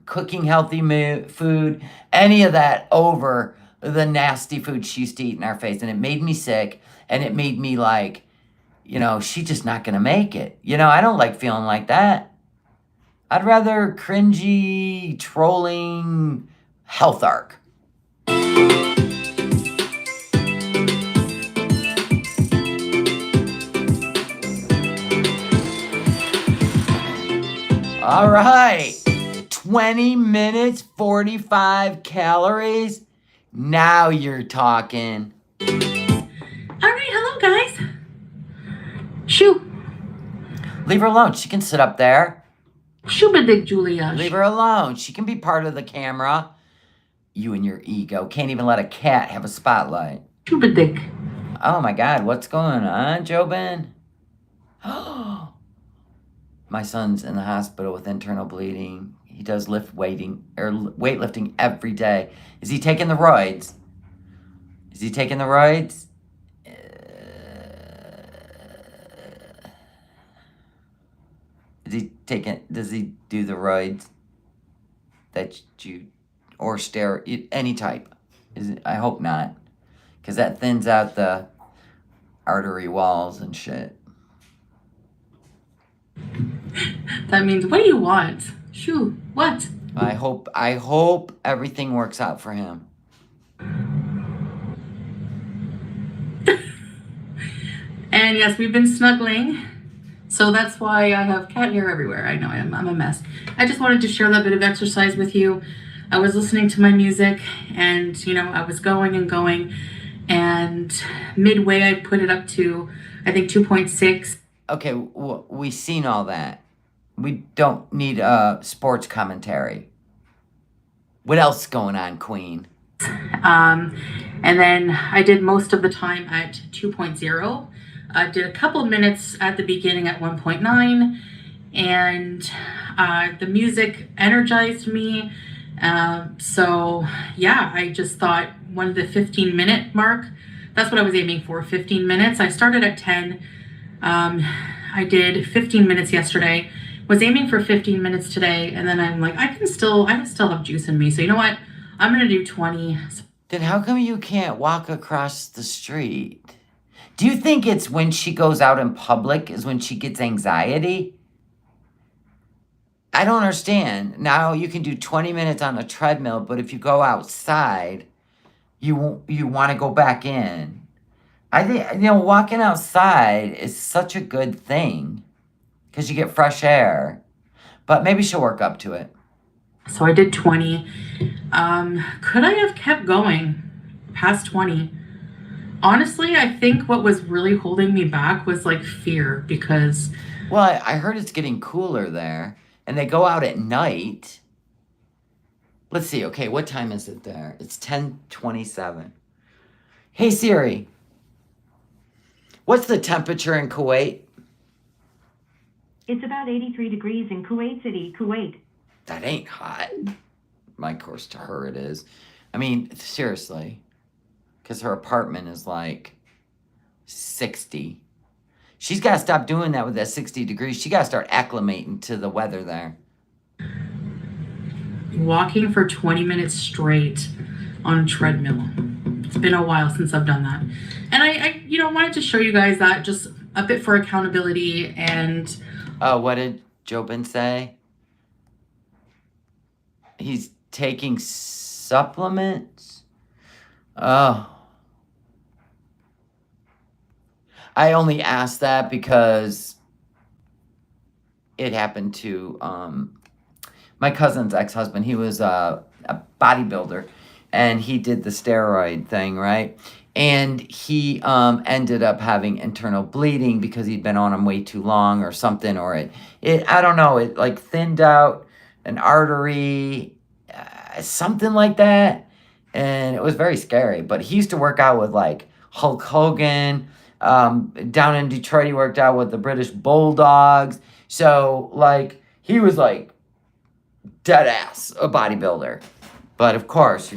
cooking healthy food, any of that over the nasty food she used to eat in our face. And it made me sick. And it made me like, she's just not going to make it. I don't like feeling like that. I'd rather cringy, trolling health arc. All right. 20 minutes, 45 calories. Now you're talking. All right, hello guys. Shoo. Leave her alone. She can sit up there. Shoobadig, Julia. Leave her alone. She can be part of the camera. You and your ego can't even let a cat have a spotlight. Shoobadig. Oh my God, what's going on, Jobin? My son's in the hospital with internal bleeding. He does weightlifting every day. Is he taking the roids? Is he taking the roids? Does he do the roids that or steroid, any type? I hope not, because that thins out the artery walls and shit. That means, what do you want? Shoo, what? I hope everything works out for him. And yes, we've been snuggling. So that's why I have cat hair everywhere. I know I'm a mess. I just wanted to share that bit of exercise with you. I was listening to my music and, I was going and going. And midway, I put it up to, I think, 2.6. Okay, we've seen all that. We don't need sports commentary. What else is going on, Queen? And then I did most of the time at 2.0. I did a couple of minutes at the beginning at 1.9. And the music energized me. So, yeah, I just thought one of the 15-minute mark, that's what I was aiming for, 15 minutes. I started at 10. I did 15 minutes yesterday, was aiming for 15 minutes today, and then I'm like, I still have juice in me. So you know what? I'm going to do 20. Then how come you can't walk across the street? Do you think it's when she goes out in public is when she gets anxiety? I don't understand. Now you can do 20 minutes on a treadmill, but if you go outside, you want to go back in. I think, walking outside is such a good thing because you get fresh air. But maybe she'll work up to it. So I did 20. Could I have kept going past 20? Honestly, I think what was really holding me back was like fear because... Well, I heard it's getting cooler there. And they go out at night. Let's see. Okay, what time is it there? It's 10:27. Hey, Siri. What's the temperature in Kuwait? It's about 83 degrees in Kuwait City, Kuwait. That ain't hot. My course to her it is. I mean, seriously. Because her apartment is like 60. She's got to stop doing that with that 60 degrees. She got to start acclimating to the weather there. Walking for 20 minutes straight on a treadmill. It's been a while since I've done that. And I wanted to show you guys that just a bit for accountability and... What did Jobin say? He's taking supplements? Oh. I only asked that because it happened to my cousin's ex-husband. He was a bodybuilder, and he did the steroid thing, right? And he ended up having internal bleeding because he'd been on them way too long or something, or it I don't know, it like thinned out an artery, something like that, and it was very scary. But he used to work out with like Hulk Hogan. Down in Detroit, he worked out with the British Bulldogs. So, like, he was, like, dead ass a bodybuilder. But, of course,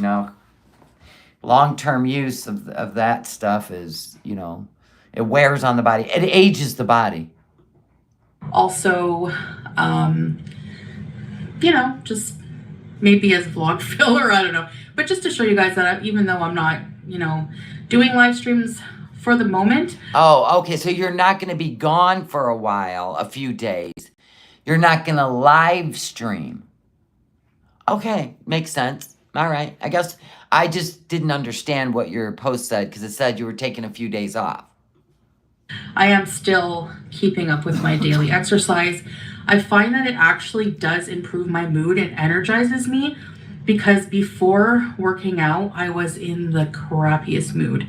long-term use of that stuff is, it wears on the body. It ages the body. Also, just maybe as vlog filler, I don't know. But just to show you guys that even though I'm not, doing live streams for the moment. Oh, okay. So you're not going to be gone for a while, a few days. You're not going to live stream. Okay, makes sense. All right. I guess I just didn't understand what your post said because it said you were taking a few days off. I am still keeping up with my daily exercise. I find that it actually does improve my mood and energizes me because before working out, I was in the crappiest mood.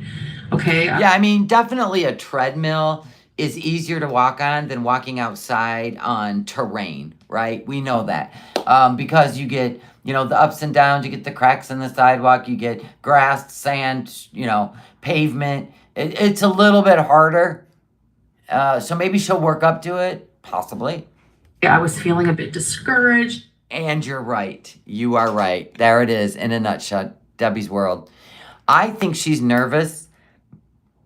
Okay. Yeah, I mean, definitely a treadmill is easier to walk on than walking outside on terrain, right? We know that. Because you get, the ups and downs, you get the cracks in the sidewalk, you get grass, sand, pavement. It's a little bit harder. So maybe she'll work up to it, possibly. I was feeling a bit discouraged. And you're right. You are right. There it is in a nutshell, Debbie's world. I think she's nervous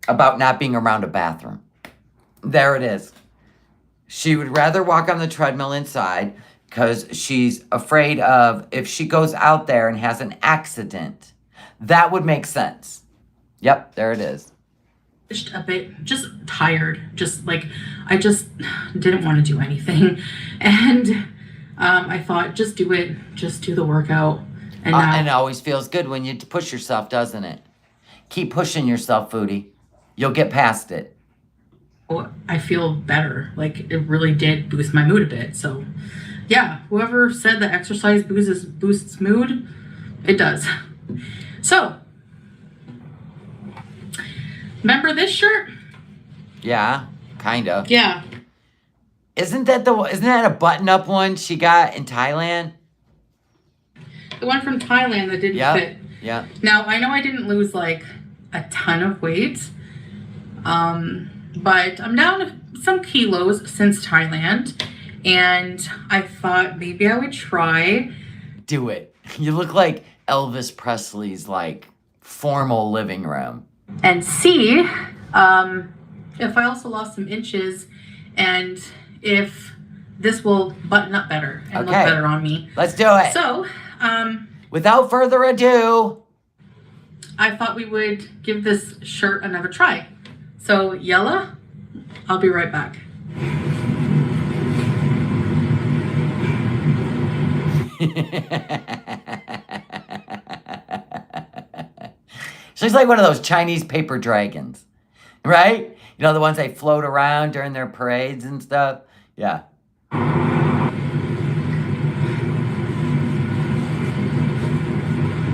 about not being around a bathroom. There it is. She would rather walk on the treadmill inside because she's afraid of if she goes out there and has an accident. That would make sense. Yep, there it is. A bit just tired, I just didn't want to do anything, and I thought just do the workout. And now, it always feels good when you push yourself, doesn't it? Keep pushing yourself, Foodie. You'll get past it. I feel better. It really did boost my mood a bit. So yeah, whoever said that exercise boosts mood, it does. So remember this shirt? Yeah, kind of. Yeah. Isn't that a button-up one she got in Thailand? The one from Thailand that didn't fit. Yeah. Now, I know I didn't lose a ton of weight, but I'm down some kilos since Thailand, and I thought maybe I would try. Do it. You look like Elvis Presley's formal living room. And see if I also lost some inches and if this will button up better and look better on me. Let's do it. So, without further ado, I thought we would give this shirt another try. So, Yella, I'll be right back. She's like one of those Chinese paper dragons, right? The ones they float around during their parades and stuff. Yeah.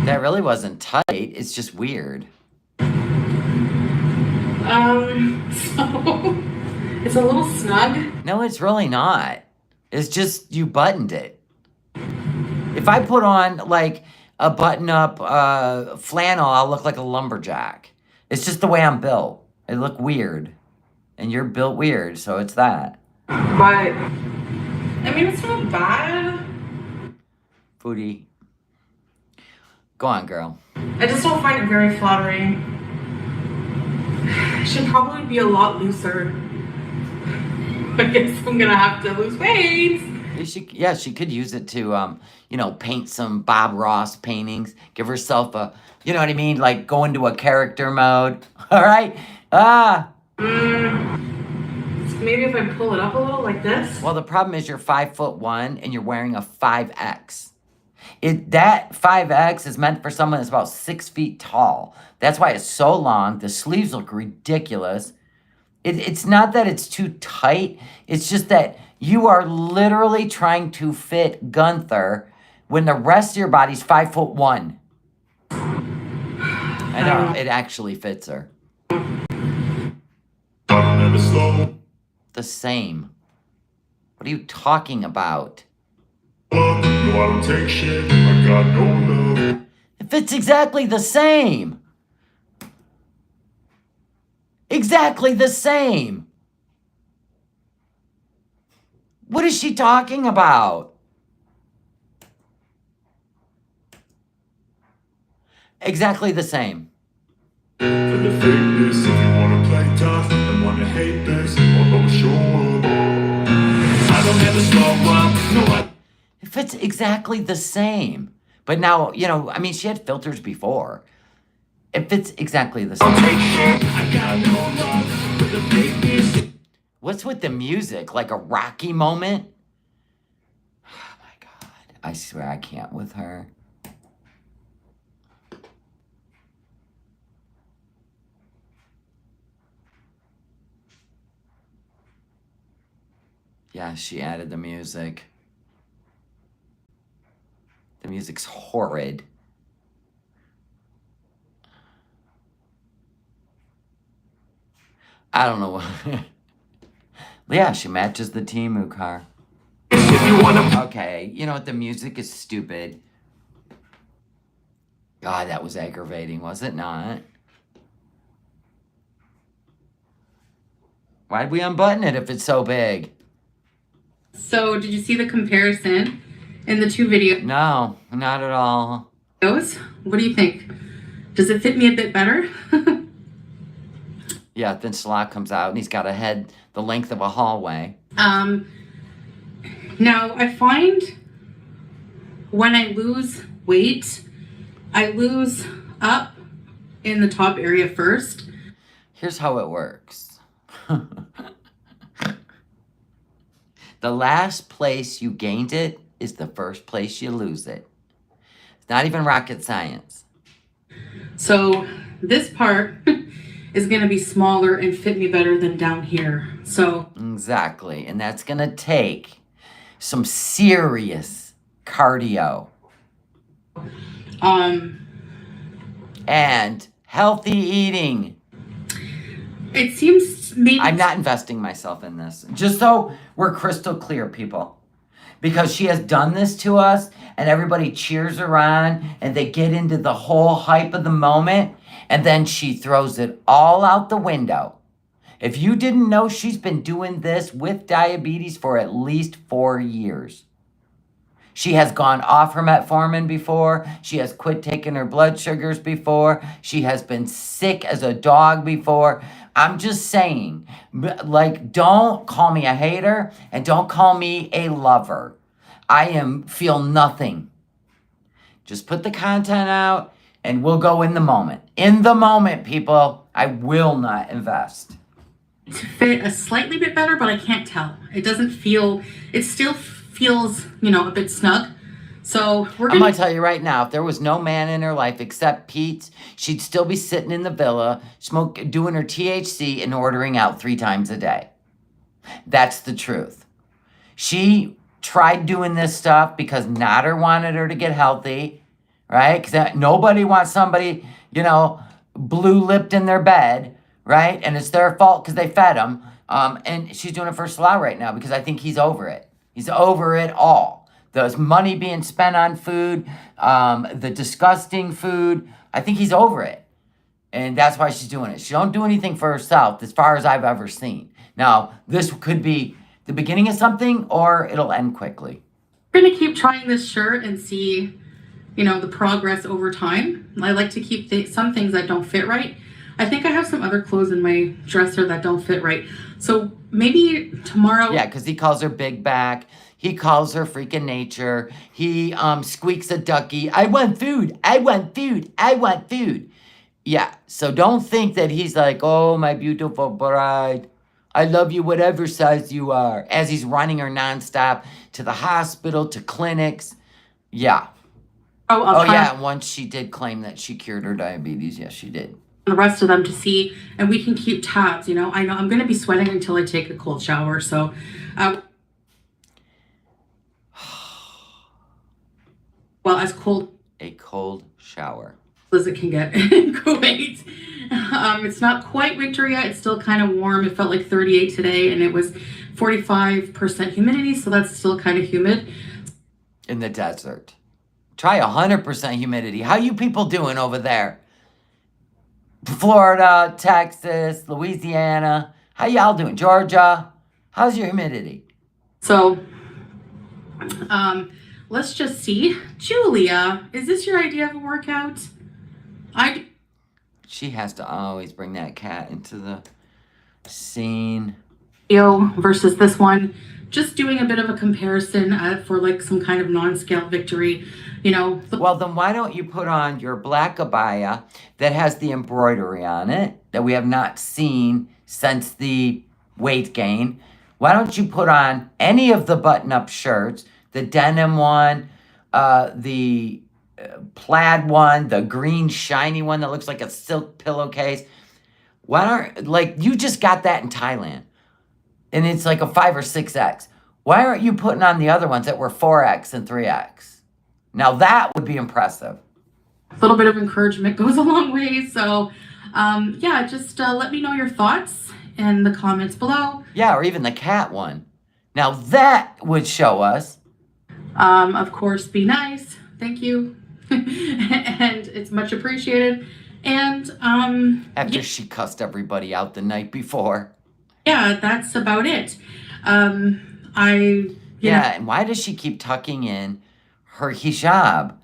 That really wasn't tight. It's just weird. So it's a little snug. No, it's really not. It's just you buttoned it. If I put on a button-up flannel, I'll look like a lumberjack. It's just the way I'm built. It look weird. And you're built weird, so it's that. But, it's not bad. Foodie. Go on, girl. I just don't find it very flattering. I should probably be a lot looser. I guess I'm gonna have to lose weight. She could use it to, paint some Bob Ross paintings. Give herself a, you know what I mean? Go into a character mode. All right? Maybe if I pull it up a little like this. Well, the problem is you're 5'1" and you're wearing a 5X. That 5X is meant for someone that's about 6 feet tall. That's why it's so long. The sleeves look ridiculous. It's not that it's too tight. It's just that you are literally trying to fit Gunther when the rest of your body's 5'1". I know, it actually fits her. The same. What are you talking about? It fits exactly the same. Exactly the same. What is she talking about? Exactly the same. For the fakeness, if you wanna play tough and wanna hate this, I'll show up. I don't ever slow up, no. It fits exactly the same. But now, you know, I mean, she had filters before. It fits exactly the same. What's with the music? Like a Rocky moment? Oh my God. I swear I can't with her. Yeah, she added the music. The music's horrid. I don't know what. Yeah, she matches the Temu car. Okay, you know what? The music is stupid. God, that was aggravating, was it not? Why'd we unbutton it if it's so big? So, did you see the comparison in the two videos? No, not at all. What do you think? Does it fit me a bit better? Yeah, then Salah comes out and he's got a head the length of a hallway. Now, I find when I lose weight, I lose up in the top area first. Here's how it works. The last place you gained it is the first place you lose it. It's not even rocket science. So this part is going to be smaller and fit me better than down here. So exactly, and that's going to take some serious cardio. And healthy eating. It seems maybe I'm not investing myself in this. Just so we're crystal clear, people. Because she has done this to us and everybody cheers her on and they get into the whole hype of the moment and then she throws it all out the window. If you didn't know, she's been doing this with diabetes for at least 4 years. She has gone off her metformin before. She has quit taking her blood sugars before. She has been sick as a dog before. I'm just saying, like, don't call me a hater and don't call me a lover. I feel nothing. Just put the content out and we'll go in the moment. In the moment, people, I will not invest. to fit a slightly bit better, but I can't tell. It doesn't feel, it still feels, a bit snug. So I'm going to tell you right now, if there was no man in her life except Pete, she'd still be sitting in the villa, doing her THC and ordering out 3 times a day. That's the truth. She tried doing this stuff because Nader wanted her to get healthy, right? Because nobody wants somebody, blue-lipped in their bed, right? And it's their fault because they fed him. And she's doing it for Salah right now because I think he's over it. He's over it all. There's money being spent on food, the disgusting food. I think he's over it. And that's why she's doing it. She don't do anything for herself as far as I've ever seen. Now, this could be the beginning of something or it'll end quickly. I'm going to keep trying this shirt and see, the progress over time. I like to keep some things that don't fit right. I think I have some other clothes in my dresser that don't fit right. So maybe tomorrow. Yeah, because he calls her big back. He calls her freaking nature. He squeaks a ducky. I want food. I want food. I want food. Yeah, so don't think that he's like, oh, my beautiful bride. I love you whatever size you are. As he's running her nonstop to the hospital, to clinics. Yeah. Oh, yeah, and once she did claim that she cured her diabetes. Yes, she did. The rest of them to see, and we can keep tabs. I know I'm going to be sweating until I take a cold shower. So, well, as cold a cold shower as it can get in Kuwait. It's not quite winter yet. It's still kind of warm. It felt like 38 today, and it was 45% humidity, so that's still kind of humid. In the desert. Try 100% humidity. How you people doing over there? Florida, Texas, Louisiana. How y'all doing? Georgia? How's your humidity? So, let's just see. Julia, is this your idea of a workout? She has to always bring that cat into the scene. video versus this one, just doing a bit of a comparison for like some kind of non-scale victory, you know. Well, then why don't you put on your black abaya that has the embroidery on it that we have not seen since the weight gain? Why don't you put on any of the button-up shirts, the denim one, the plaid one, the green shiny one that looks like a silk pillowcase? Why aren't, like, you just got that in Thailand, and it's like a 5 or 6X. Why aren't you putting on the other ones that were 4X and 3X? Now that would be impressive. A little bit of encouragement goes a long way. So, yeah, just let me know your thoughts in the comments below. Yeah, or even the cat one. Now that would show us. Of course, be nice. Thank you. And it's much appreciated. And After she cussed everybody out the night before. yeah, that's about it. Yeah, and why does she keep tucking in her hijab?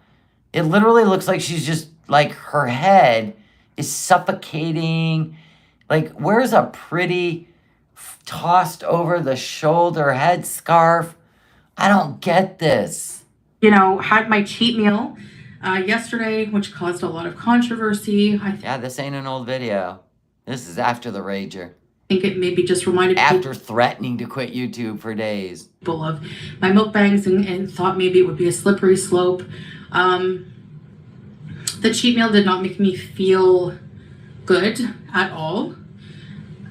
It literally looks like she's just, like, her head is suffocating. Like, where's a pretty tossed over the shoulder head scarf? I don't get this. You know, had my cheat meal yesterday, which caused a lot of controversy. Yeah, this ain't an old video. This is after the rager. I think it maybe just reminded After threatening to quit YouTube for days. people of my mukbangs and thought maybe it would be a slippery slope. The cheat meal did not make me feel good at all.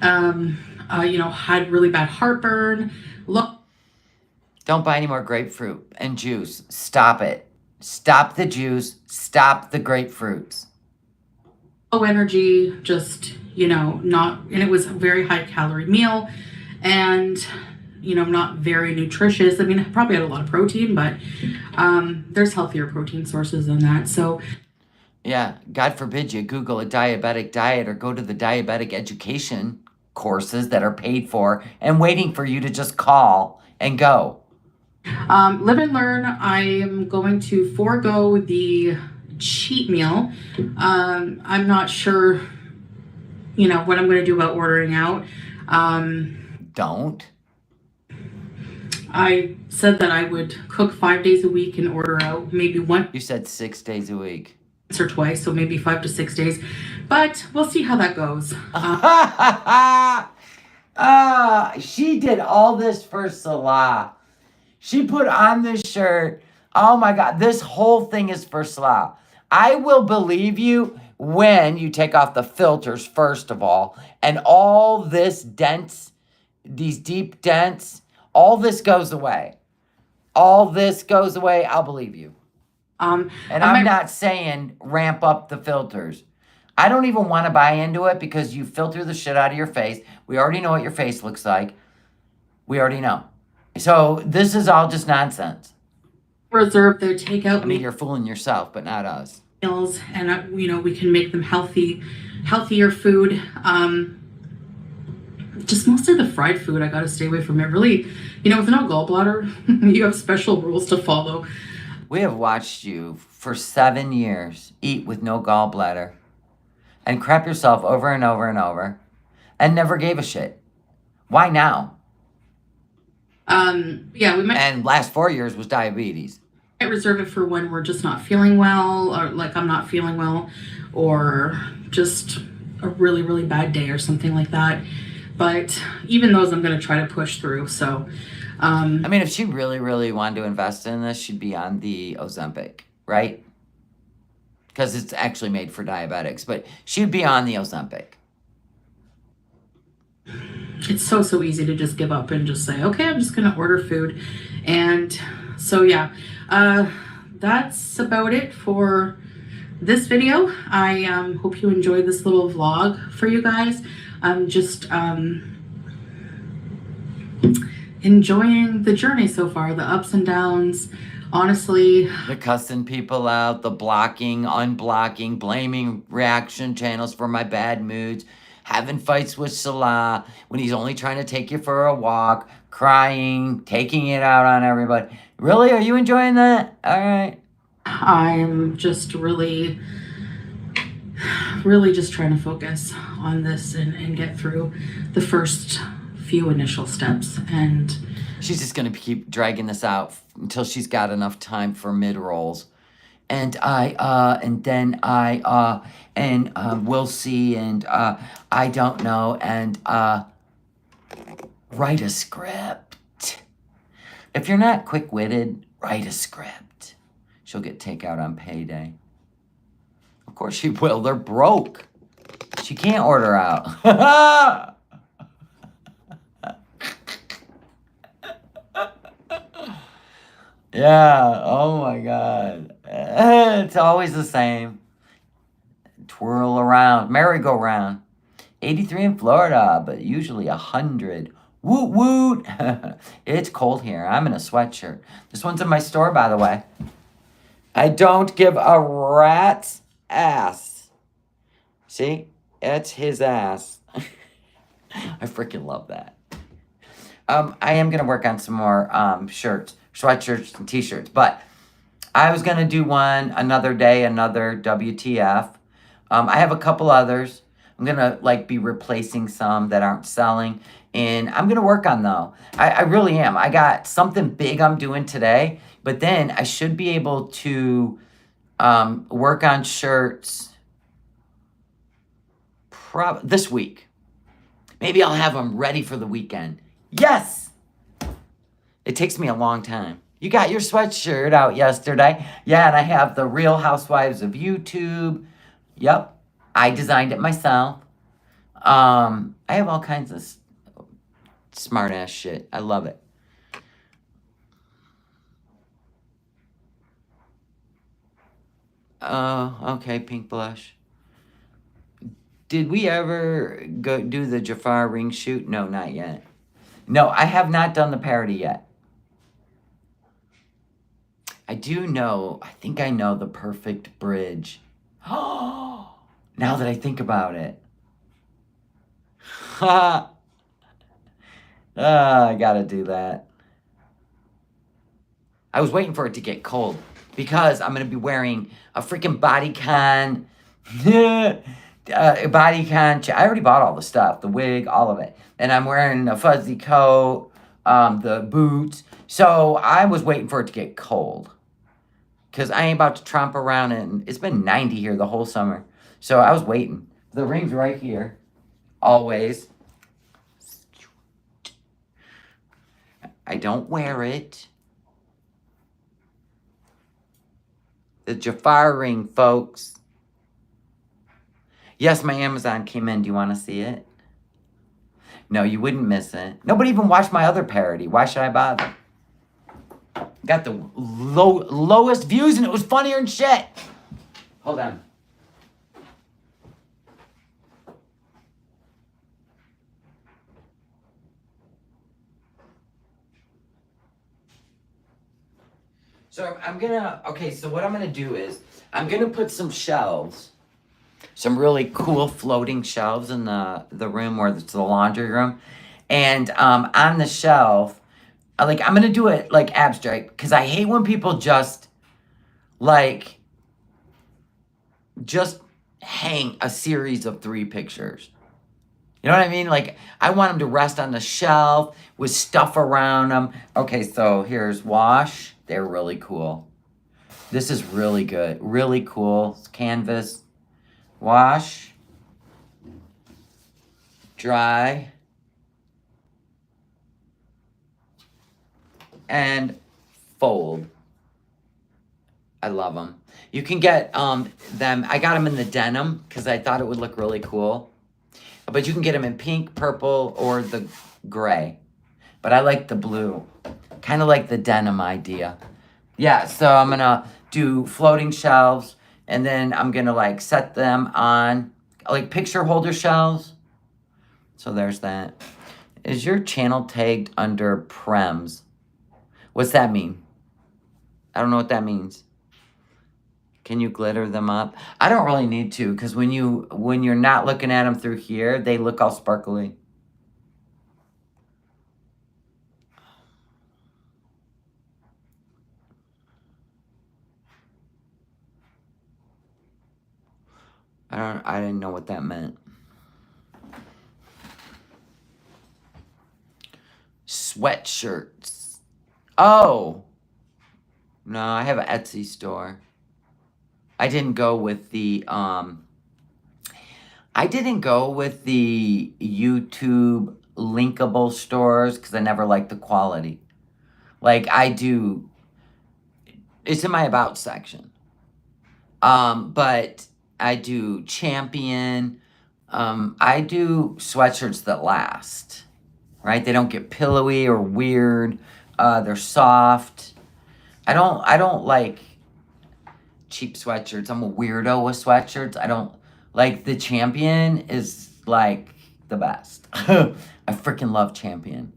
You know, had really bad heartburn. Don't buy any more grapefruit and juice. Stop it. Stop the juice. Stop the grapefruits. Low energy, just, you know, and it was a very high calorie meal and, you know, not very nutritious. I mean, I probably had a lot of protein, but there's healthier protein sources than that. So, yeah, God forbid you Google a diabetic diet or go to the diabetic education courses that are paid for and waiting for you to just call and go. live and learn. I am going to forego the cheat meal. I'm not sure, you know, what I'm going to do about ordering out. Don't. I said that I would cook 5 days a week and order out maybe once You said 6 days a week. or twice, so maybe 5 to 6 days. But we'll see how that goes. She did all this for Salah. She put on this shirt. Oh my God, this whole thing is for Salah. I will believe you when you take off the filters, first of all, and all this dents, these deep dents, all this goes away. All this goes away, I'll believe you. And I'm not saying ramp up the filters. I don't even want to buy into it because you filter the shit out of your face. We already know what your face looks like. We already know. So this is all just nonsense. Reserve their takeout I mean, you're fooling yourself, but not us. meals, and you know, we can make them healthier food. Just most of the fried food I got to stay away from. It really, you know, with no gallbladder, you have special rules to follow. We have watched you for 7 years eat with no gallbladder and crap yourself over and over and over and never gave a shit. Why now? Yeah, we might And last 4 years was diabetes. reserve it for when we're just not feeling well, or like I'm not feeling well, or just a really, really bad day or something like that. But even those I'm going to try to push through. So, I mean, if she really, really wanted to invest in this, she'd be on the Ozempic, right? Because it's actually made for diabetics, but she'd be on the Ozempic. it's so easy to just give up and just say, okay, I'm just going to order food. And so, yeah, that's about it for this video. I hope you enjoyed this little vlog for you guys. I'm just enjoying the journey so far, the ups and downs. Honestly, The cussing people out, the blocking, unblocking, blaming reaction channels for my bad moods, having fights with Salah when he's only trying to take you for a walk, crying, taking it out on everybody. Really? Are you enjoying that? All right. I'm just really just trying to focus on this and get through the first few initial steps. And she's just gonna keep dragging this out until she's got enough time for mid rolls. And we'll see, and I don't know, and write a script. If you're not quick-witted, write a script. She'll get takeout on payday. Of course she will. They're broke. She can't order out. Yeah, oh my God. It's always the same. Twirl around, merry-go-round. 83 in Florida, but usually 100. Woot woot. It's cold here. I'm in a sweatshirt. This one's in my store, by the way. I don't give a rat's ass. See? It's his ass. I freaking love that. I am going to work on some more shirts, sweatshirts, and t-shirts. But I was going to do one another day, another WTF. I have a couple others. I'm going to like be replacing some that aren't selling. And I'm going to work on though. I really am. I got something big I'm doing today. But then I should be able to work on shirts this week. Maybe I'll have them ready for the weekend. Yes! It takes me a long time. You got your sweatshirt out yesterday. Yeah, and I have the Real Housewives of YouTube. Yep. I designed it myself. I have all kinds of smart ass shit. I love it. Okay, pink blush. Did we ever go do the Jafar ring shoot? No, not yet. No, I have not done the parody yet. I do know, I think I know the perfect bridge. Oh, now that I think about it. I gotta do that. I was waiting for it to get cold because I'm gonna be wearing a freaking bodycon. Bodycon. I already bought all the stuff, the wig, all of it. And I'm wearing a fuzzy coat, the boots. So I was waiting for it to get cold. Because I ain't about to tromp around, and it's been 90 here the whole summer. So I was waiting. The ring's right here. Always. I don't wear it. The Jafar ring, folks. Yes, my Amazon came in. Do you want to see it? No, you wouldn't miss it. Nobody even watched my other parody. Why should I bother? Got the lowest views, and it was funnier than shit. Hold on. So I'm gonna, okay, so what I'm gonna do is, I'm gonna put some shelves, some really cool floating shelves in the room where it's the laundry room. And on the shelf, like, I'm gonna do it like abstract, because I hate when people just hang a series of 3 pictures. You know what I mean? Like, I want them to rest on the shelf with stuff around them. Okay, so here's wash. They're really cool. This is really good. Really cool. It's canvas. Wash. Dry. And fold. I love them. You can get them. I got them in the denim because I thought it would look really cool. But you can get them in pink, purple, or the gray. But I like the blue. Kind of like the denim idea. Yeah, so I'm going to do floating shelves. And then I'm going to like set them on like picture holder shelves. So there's that. Is your channel tagged under Prems? What's that mean? I don't know what that means. Can you glitter them up? I don't really need to, because when you're not looking at them through here, they look all sparkly. I didn't know what that meant. sweatshirts. Oh. No, I have an Etsy store. I didn't go with the YouTube linkable stores because I never liked the quality. Like it's in my about section. But I do Champion. I do sweatshirts that last, right? They don't get pillowy or weird. They're soft. I don't like cheap sweatshirts. I'm a weirdo with sweatshirts. I don't like the Champion is like the best. I freaking love Champion.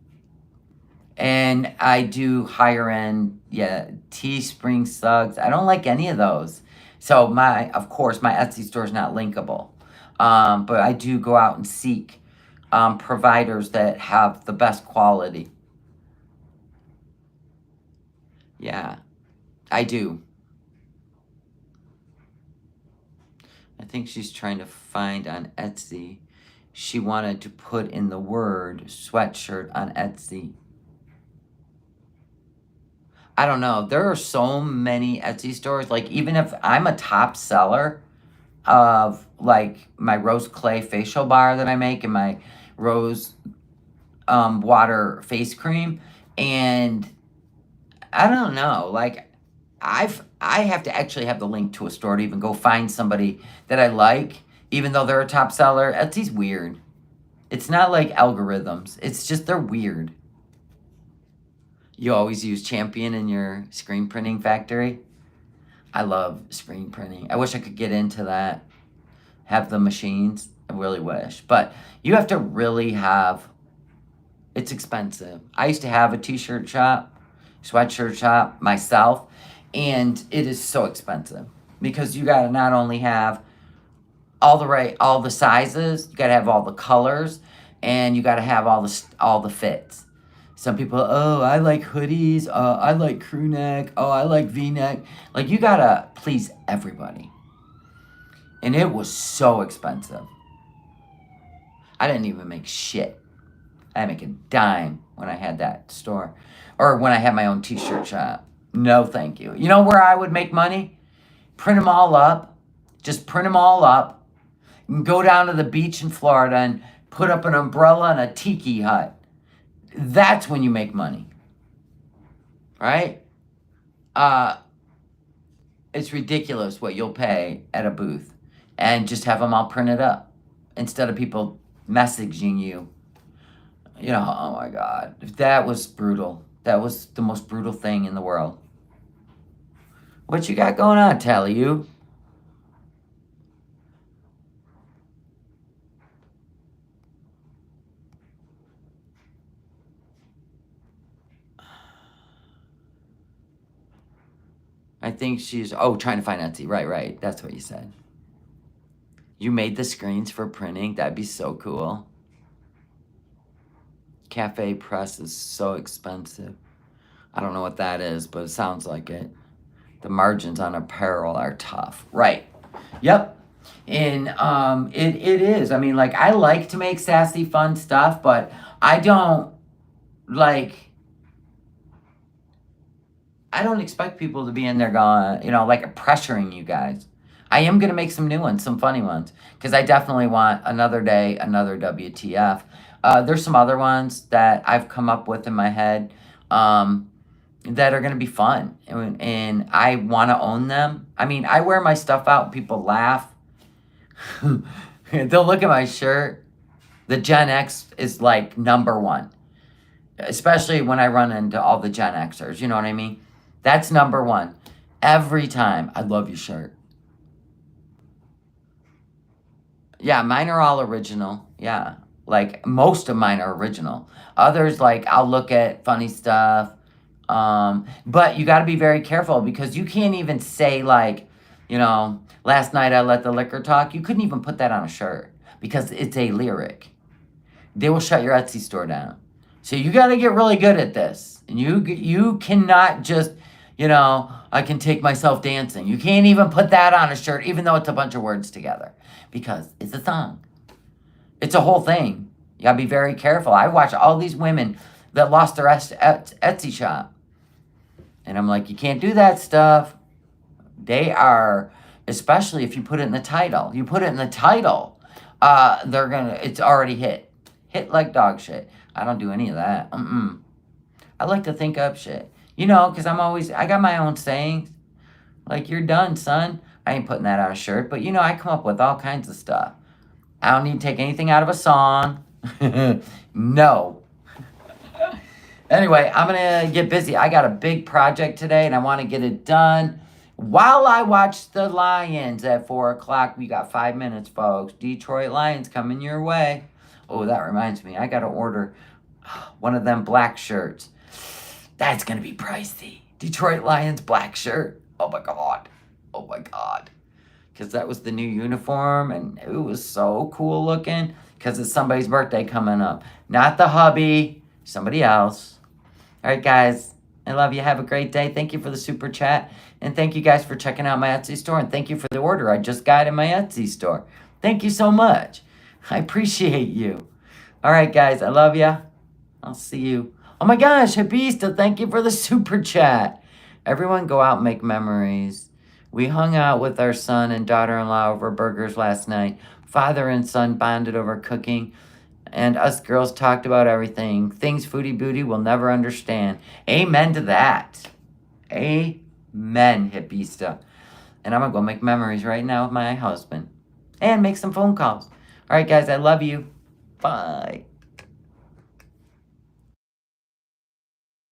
And I do higher end, Teespring Suggs. I don't like any of those. So of course, my Etsy store is not linkable. But I do go out and seek providers that have the best quality. Yeah, I do. I think she's trying to find on Etsy. She wanted to put in the word sweatshirt on Etsy. I don't know. There are so many Etsy stores. Like, even if I'm a top seller of, like, my rose clay facial bar that I make and my rose water face cream, and I don't know, like, I have to actually have the link to a store to even go find somebody that I like, even though they're a top seller. Etsy's weird. It's not like algorithms. It's just they're weird. You always use Champion in your screen printing factory? I love screen printing. I wish I could get into that. Have the machines. I really wish. But you have to really have... It's expensive. I used to have a t-shirt shop, sweatshirt shop myself, and it is so expensive because you got to not only have all the sizes, you got to have all the colors, and you got to have all the fits. Some people, I like hoodies, I like crew neck, I like V-neck. Like, you got to please everybody. And it was so expensive. I didn't even make shit. I didn't make a dime when I had that store. Or when I had my own t-shirt shop. No, thank you. You know where I would make money? Print them all up. Just print them all up. And go down to the beach in Florida and put up an umbrella and a tiki hut. That's when you make money. Right? It's ridiculous what you'll pay at a booth. And just have them all printed up. Instead of people messaging you. You know, oh my God. That was brutal. That was the most brutal thing in the world. What you got going on, Tally, you? I think she's... trying to find Etsy. Right. That's what you said. You made the screens for printing? That'd be so cool. Cafe press is so expensive. I don't know what that is, but it sounds like it. The margins on apparel are tough. Right. Yep. And it is. I mean, like, I like to make sassy, fun stuff, but I don't expect people to be in there going, like, pressuring you guys. I am going to make some new ones, some funny ones, because I definitely want another day, another WTF. There's some other ones that I've come up with in my head that are going to be fun, and I want to own them. I mean, I wear my stuff out, people laugh. They'll look at my shirt. The Gen X is like #1, especially when I run into all the Gen Xers, you know what I mean? That's #1. Every time. I love your shirt. Yeah, mine are all original. Yeah. Like, most of mine are original. Others, like, I'll look at funny stuff. But you got to be very careful because you can't even say, like, last night I let the liquor talk. You couldn't even put that on a shirt because it's a lyric. They will shut your Etsy store down. So you got to get really good at this. And you cannot just, I can take myself dancing. You can't even put that on a shirt, even though it's a bunch of words together, because it's a song. It's a whole thing. You gotta be very careful. I watch all these women that lost their Etsy shop. And I'm like, you can't do that stuff. They are, especially if you put it in the title. You put it in the title, it's already hit. Hit like dog shit. I don't do any of that. I like to think up shit. You know, because I got my own sayings. Like, you're done, son. I ain't putting that on a shirt. But, you know, I come up with all kinds of stuff. I don't need to take anything out of a song. No. Anyway, I'm going to get busy. I got a big project today, and I want to get it done while I watch the Lions at 4 o'clock. We got 5 minutes, folks. Detroit Lions coming your way. Oh, that reminds me. I got to order one of them black shirts. That's going to be pricey. Detroit Lions black shirt. Oh, my God. Oh, my God. Because that was the new uniform, and it was so cool looking because it's somebody's birthday coming up. Not the hubby, somebody else. All right, guys. I love you. Have a great day. Thank you for the super chat. And thank you guys for checking out my Etsy store. And thank you for the order I just got in my Etsy store. Thank you so much. I appreciate you. All right, guys. I love you. I'll see you. Oh, my gosh. Habista, thank you for the super chat. Everyone go out and make memories. We hung out with our son and daughter-in-law over burgers last night. Father and son bonded over cooking. And us girls talked about everything. Things Foodie Beauty will never understand. Amen to that. Amen, Hipista. And I'm going to go make memories right now with my husband. And make some phone calls. All right, guys, I love you. Bye.